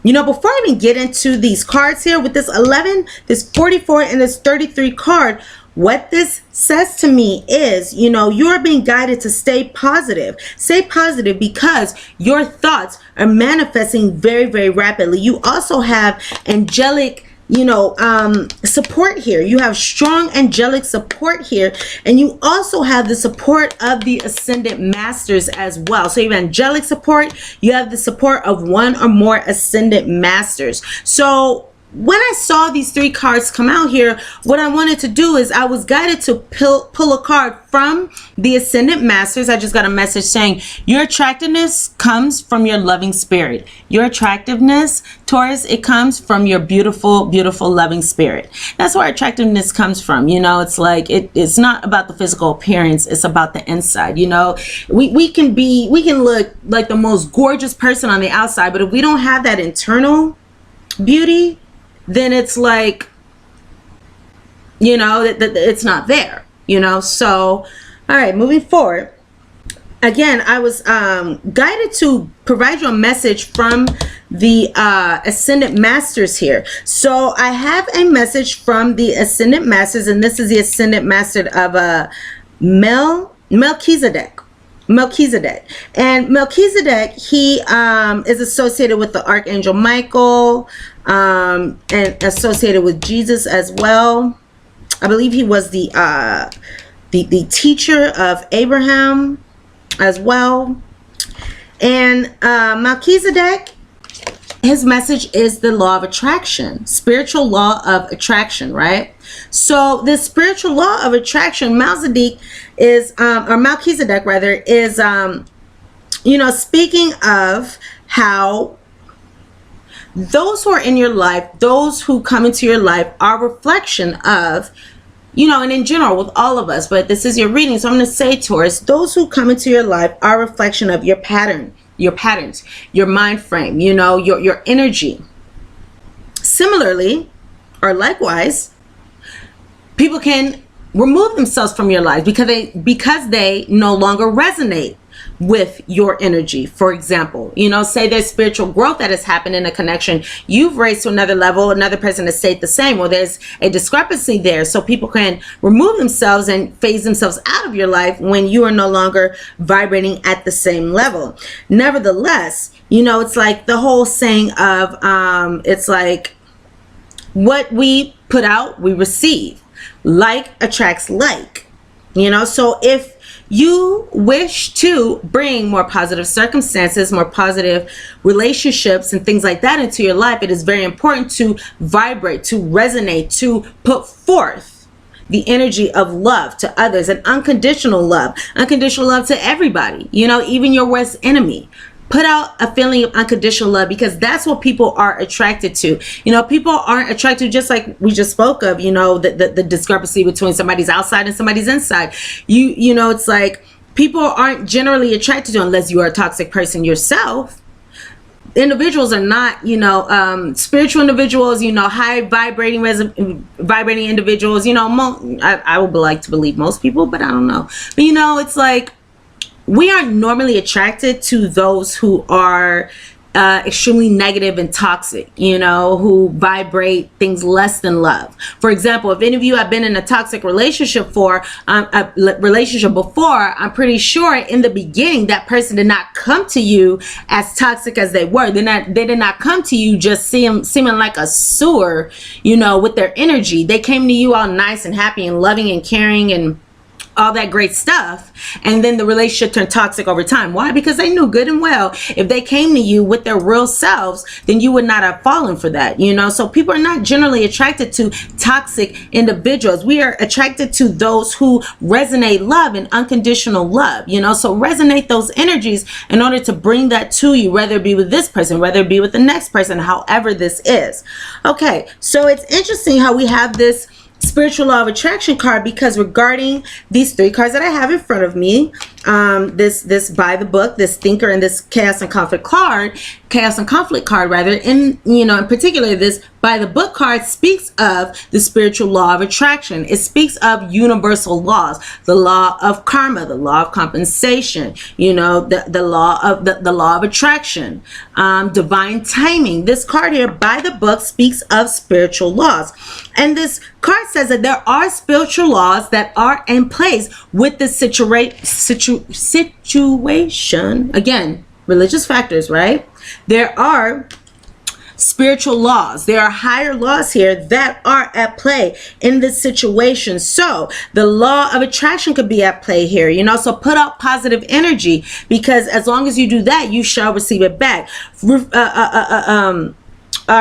You know, before I even get into these cards here with this 11, this 44, and this 33 card, what this says to me is, you know, you're being guided to stay positive. Stay positive because your thoughts are manifesting very, very rapidly. You also have angelic, you know, support here. You have strong angelic support here, and you also have the support of the ascendant masters as well. So you have angelic support, you have the support of one or more ascendant masters. So when I saw these three cards come out here, what I wanted to do is I was guided to pull a card from the Ascendant Masters. I just got a message saying your attractiveness comes from your loving spirit. Your attractiveness, Taurus, it comes from your beautiful, beautiful, loving spirit. That's where attractiveness comes from. You know, it's like it's not about the physical appearance. It's about the inside. You know, we can look like the most gorgeous person on the outside, but if we don't have that internal beauty, then it's like, you know, it's not there, you know. So, all right, moving forward. Again, I was guided to provide you a message from the Ascendant Masters here. So I have a message from the Ascendant Masters, and this is the Ascendant Master of Melchizedek. And Melchizedek, he is associated with the Archangel Michael, and associated with Jesus as well. I believe he was the teacher of Abraham as well. And Melchizedek, his message is the law of attraction, spiritual law of attraction, right? So this spiritual law of attraction, Melchizedek is, or Melchizedek rather, is, you know, speaking of how those who are in your life, those who come into your life, are a reflection of, you know, and in general with all of us, but this is your reading, so I'm going to say, Taurus, those who come into your life are a reflection of your pattern, your patterns, your mind frame, you know, your energy. Similarly, or likewise, people can remove themselves from your life because they no longer resonate with your energy. For example, you know, say there's spiritual growth that has happened in a connection, you've raised to another level, another person has stayed the same, or there's a discrepancy there, so people can remove themselves and phase themselves out of your life when you are no longer vibrating at the same level. Nevertheless, you know, it's like the whole saying of it's like what we put out, we receive. Like attracts like, you know. So if you wish to bring more positive circumstances, more positive relationships and things like that into your life, it is very important to vibrate, to resonate, to put forth the energy of love to others, and unconditional love to everybody, you know, even your worst enemy. Put out a feeling of unconditional love, because that's what people are attracted to. You know, people aren't attracted, just like we just spoke of, you know, the discrepancy between somebody's outside and somebody's inside. You know, it's like people aren't generally attracted to, unless you are a toxic person yourself. individuals are not, you know, spiritual individuals, you know, high vibrating individuals, you know, I would like to believe most people, but I don't know. But, you know, it's like we aren't normally attracted to those who are extremely negative and toxic, you know, who vibrate things less than love. For example, if any of you have been in a toxic relationship before, I'm pretty sure in the beginning that person did not come to you as toxic as they were. They did not come to you just seeming like a sewer, you know, with their energy. They came to you all nice and happy and loving and caring and all that great stuff, and then the relationship turned toxic over time. Why? Because they knew good and well if they came to you with their real selves, then you would not have fallen for that, you know. So people are not generally attracted to toxic individuals. We are attracted to those who resonate love and unconditional love, you know. So resonate those energies in order to bring that to you, whether it be with this person, whether it be with the next person, however this is. Okay, so it's interesting how we have this spiritual law of attraction card, because regarding these 3 cards that I have in front of me, this by the book, this thinker, and this chaos and conflict card rather, in, you know, in particular, this by the book card speaks of the spiritual law of attraction. It speaks of universal laws, the law of karma, the law of compensation, you know, the law of attraction, divine timing. This card here by the book speaks of spiritual laws, and this card says that there are spiritual laws that are in place with the situation. Again, religious factors, right? There are spiritual laws. There are higher laws here that are at play in this situation. So the law of attraction could be at play here, you know. So put out positive energy, because as long as you do that, you shall receive it back.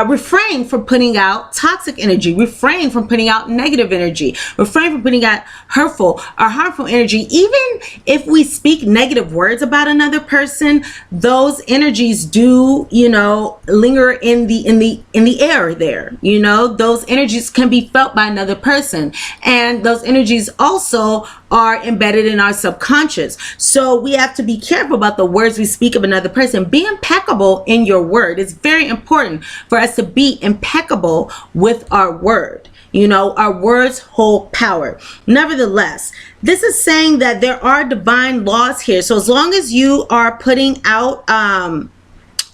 Refrain from putting out toxic energy. Refrain from putting out negative energy. Refrain from putting out hurtful or harmful energy. Even if we speak negative words about another person, those energies do, you know, linger in the air there. You know, those energies can be felt by another person, and those energies also are embedded in our subconscious. So we have to be careful about the words we speak of another person. Be impeccable in your word. It's very important for us to be impeccable with our word. You know, our words hold power. Nevertheless, this is saying that there are divine laws here. So as long as you are putting out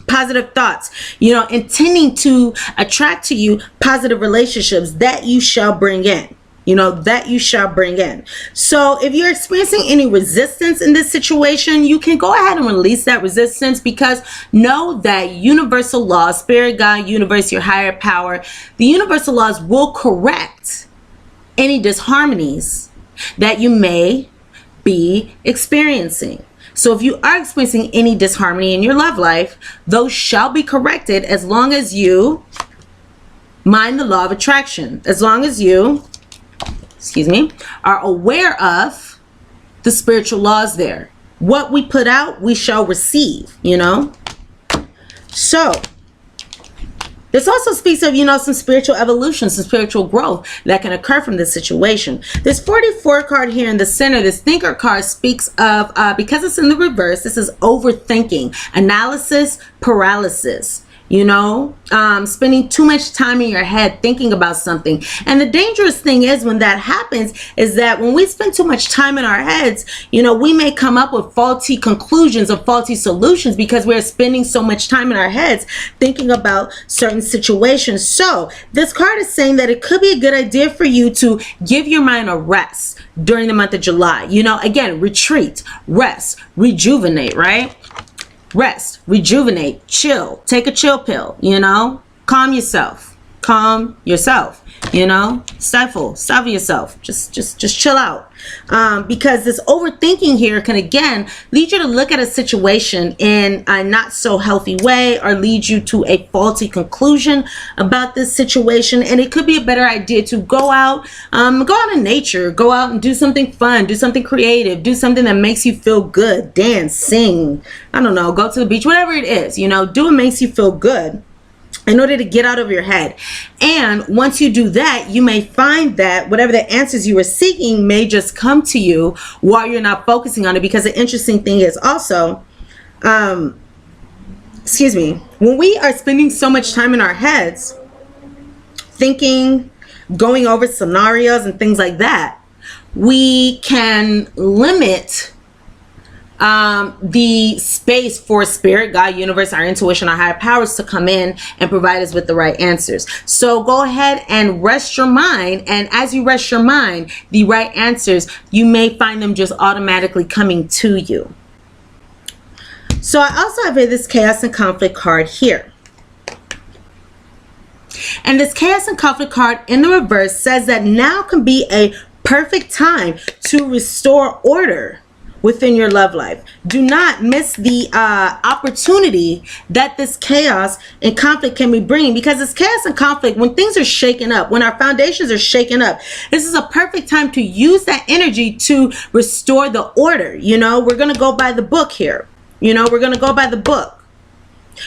positive thoughts, you know, intending to attract to you positive relationships, that you shall bring in. You know, that you shall bring in. So if you're experiencing any resistance in this situation, you can go ahead and release that resistance, because know that universal laws, spirit, God, universe, your higher power, the universal laws will correct any disharmonies that you may be experiencing. So if you are experiencing any disharmony in your love life, those shall be corrected as long as you mind the law of attraction, as long as you are aware of the spiritual laws there. What we put out, we shall receive, you know. So this also speaks of, you know, some spiritual evolution, some spiritual growth that can occur from this situation. This 44 card here in the center, this thinker card, speaks of, because it's in the reverse, this is overthinking, analysis, paralysis. You know, spending too much time in your head thinking about something. And the dangerous thing is, when that happens, is that when we spend too much time in our heads, you know, we may come up with faulty conclusions or faulty solutions, because we're spending so much time in our heads thinking about certain situations. So this card is saying that it could be a good idea for you to give your mind a rest during the month of July. You know, again, retreat, rest, rejuvenate, right? Rest, rejuvenate, chill, take a chill pill, you know, calm yourself, you know, stifle yourself, just chill out. Because this overthinking here can again lead you to look at a situation in a not so healthy way, or lead you to a faulty conclusion about this situation. And it could be a better idea to go out in nature, go out and do something fun, do something creative, do something that makes you feel good, dance, sing, I don't know, go to the beach, whatever it is, you know, do what makes you feel good, in order to get out of your head. And once you do that, you may find that whatever the answers you were seeking may just come to you while you're not focusing on it. Because the interesting thing is also, excuse me, when we are spending so much time in our heads, thinking, going over scenarios and things like that, we can limit the space for spirit, God, universe, our intuition, our higher powers to come in and provide us with the right answers. So go ahead and rest your mind. And as you rest your mind, the right answers, you may find them just automatically coming to you. So I also have here this chaos and conflict card here. And this chaos and conflict card in the reverse says that now can be a perfect time to restore order within your love life. Do not miss the opportunity that this chaos and conflict can be bringing, because this chaos and conflict, when things are shaken up, when our foundations are shaken up, this is a perfect time to use that energy to restore the order. You know, we're going to go by the book here. You know, we're going to go by the book.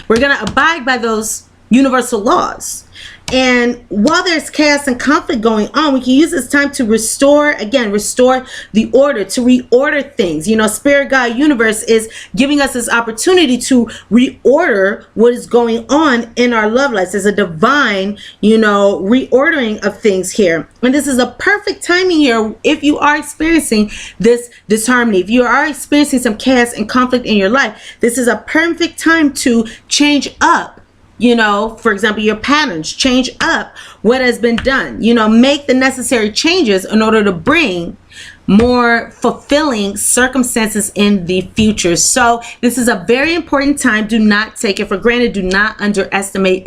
We're going to abide by those universal laws. And while there's chaos and conflict going on, we can use this time to restore the order, to reorder things. You know, Spirit, God, universe is giving us this opportunity to reorder what is going on in our love lives. There's a divine, you know, reordering of things here. And this is a perfect timing here if you are experiencing this disharmony. If you are experiencing some chaos and conflict in your life, this is a perfect time to change up. You know, for example, your patterns, change up what has been done, you know, make the necessary changes in order to bring more fulfilling circumstances in the future. So this is a very important time. Do not take it for granted. Do not underestimate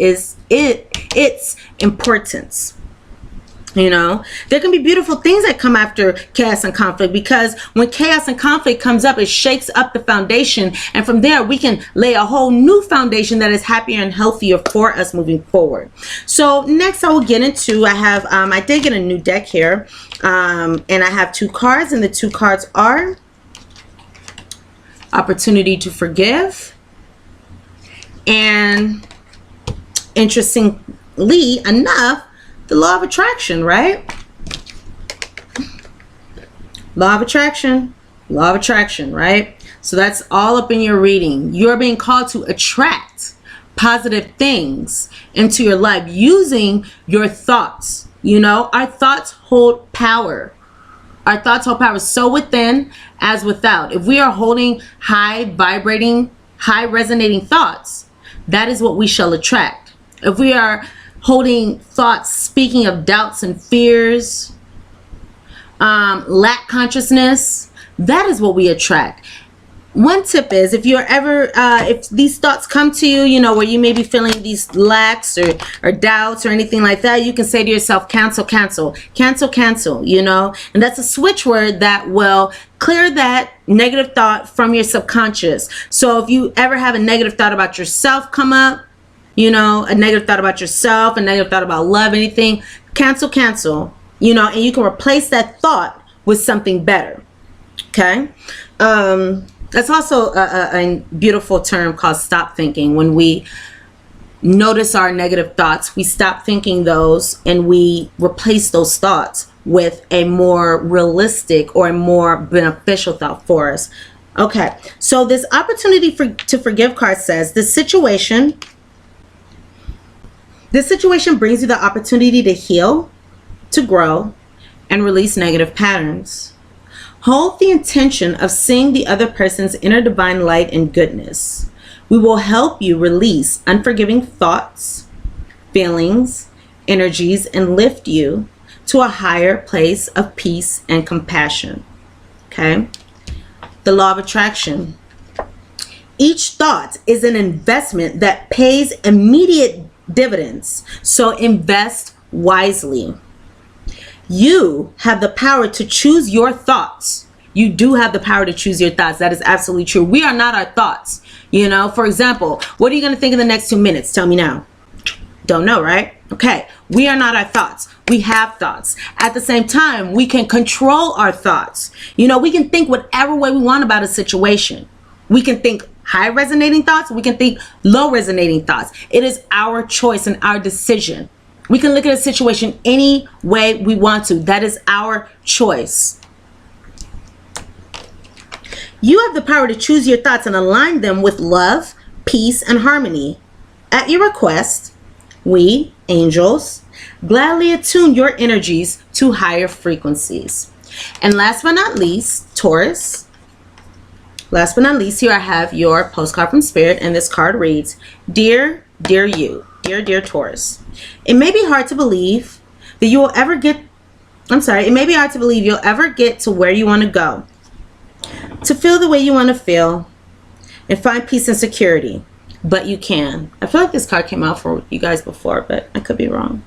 its importance. You know, there can be beautiful things that come after chaos and conflict, because when chaos and conflict comes up, it shakes up the foundation. And from there, we can lay a whole new foundation that is happier and healthier for us moving forward. So next I will get into, I did get a new deck here. And I have 2 cards, and the 2 cards are Opportunity to Forgive. And interestingly enough, the law of attraction, right? Law of attraction, right? So that's all up in your reading. You're being called to attract positive things into your life using your thoughts. You know, our thoughts hold power. Our thoughts hold power, so within as without. If we are holding high vibrating, high resonating thoughts, that is what we shall attract. If we are holding thoughts speaking of doubts and fears, lack consciousness, that is what we attract. One tip is, if you're ever, if these thoughts come to you, you know, where you may be feeling these lacks or doubts or anything like that, you can say to yourself, cancel, cancel, cancel, cancel, you know, and that's a switch word that will clear that negative thought from your subconscious. So if you ever have a negative thought about yourself come up, you know, a negative thought about yourself, a negative thought about love, anything, cancel, cancel, you know, and you can replace that thought with something better. Okay. That's also a beautiful term called stop thinking. When we notice our negative thoughts, we stop thinking those and we replace those thoughts with a more realistic or a more beneficial thought for us. Okay. So this opportunity to forgive card says this situation brings you the opportunity to heal, to grow, and release negative patterns. Hold the intention of seeing the other person's inner divine light and goodness. We will help you release unforgiving thoughts, feelings, energies, and lift you to a higher place of peace and compassion. Okay? The law of attraction. Each thought is an investment that pays immediate dividends. So invest wisely. You have the power to choose your thoughts. You do have the power to choose your thoughts. That is absolutely true. We are not our thoughts. You know, for example, what are you going to think in the next 2 minutes? Tell me now. Don't know, right? Okay. We are not our thoughts. We have thoughts. At the same time, we can control our thoughts. You know, we can think whatever way we want about a situation. We can think high resonating thoughts. We can think low resonating thoughts. It is our choice and our decision. We can look at a situation any way we want to. That is our choice. You have the power to choose your thoughts and align them with love, peace, and harmony. At your request, we, angels, gladly attune your energies to higher frequencies. And last but not least, Taurus. Last but not least, here I have your postcard from Spirit, and this card reads, Dear you, dear Taurus. It may be hard to believe that you will ever get, it may be hard to believe you'll ever get to where you want to go, to feel the way you want to feel, and find peace and security. But you can. I feel like this card came out for you guys before, but I could be wrong.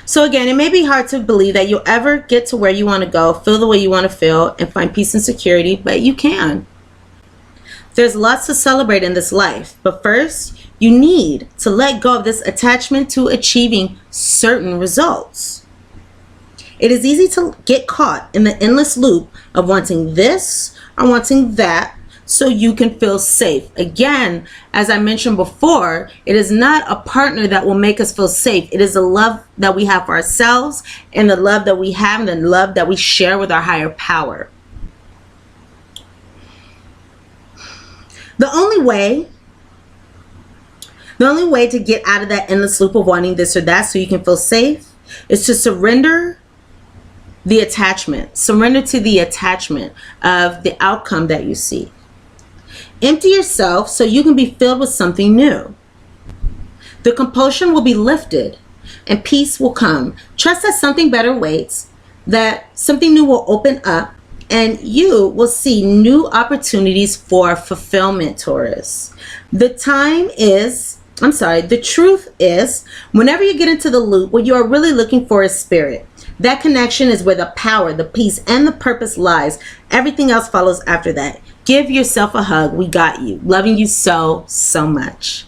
So again, it may be hard to believe that you'll ever get to where you want to go, feel the way you want to feel, and find peace and security, but you can. There's lots to celebrate in this life, but first, you need to let go of this attachment to achieving certain results. It is easy to get caught in the endless loop of wanting this or wanting that so you can feel safe. Again, as I mentioned before, it is not a partner that will make us feel safe. It is the love that we have for ourselves, and the love that we have, and the love that we share with our higher power. The only way to get out of that endless loop of wanting this or that so you can feel safe is to surrender the attachment. Surrender to the attachment of the outcome that you see. Empty yourself so you can be filled with something new. The compulsion will be lifted and peace will come. Trust that something better waits, that something new will open up, and you will see new opportunities for fulfillment, Taurus. The truth is, whenever you get into the loop, what you are really looking for is spirit. That connection is where the power, the peace, and the purpose lies. Everything else follows after that. Give yourself a hug. We got you. Loving you so much.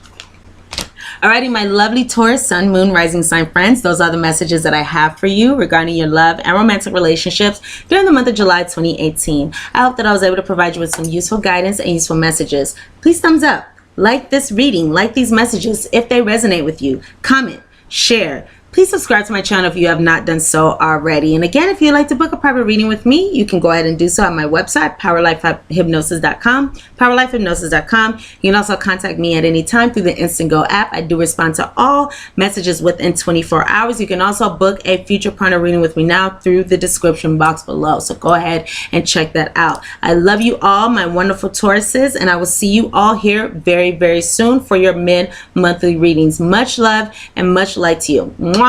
Alrighty, my lovely Taurus, Sun, Moon, Rising sign friends, those are the messages that I have for you regarding your love and romantic relationships during the month of July 2018. I hope that I was able to provide you with some useful guidance and useful messages. Please thumbs up, like this reading, like these messages if they resonate with you. Comment, share. Please subscribe to my channel if you have not done so already. And again, if you'd like to book a private reading with me, you can go ahead and do so at my website, POWERLIFEHYPNOSIS.com, POWERLIFEHYPNOSIS.com. You can also contact me at any time through the Instant Go app. I do respond to all messages within 24 hours. You can also book a future partner reading with me now through the description box below. So go ahead and check that out. I love you all, my wonderful Tauruses, and I will see you all here very soon for your mid-monthly readings. Much love and much light to you. Mwah.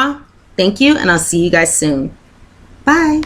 Thank you, and I'll see you guys soon. Bye.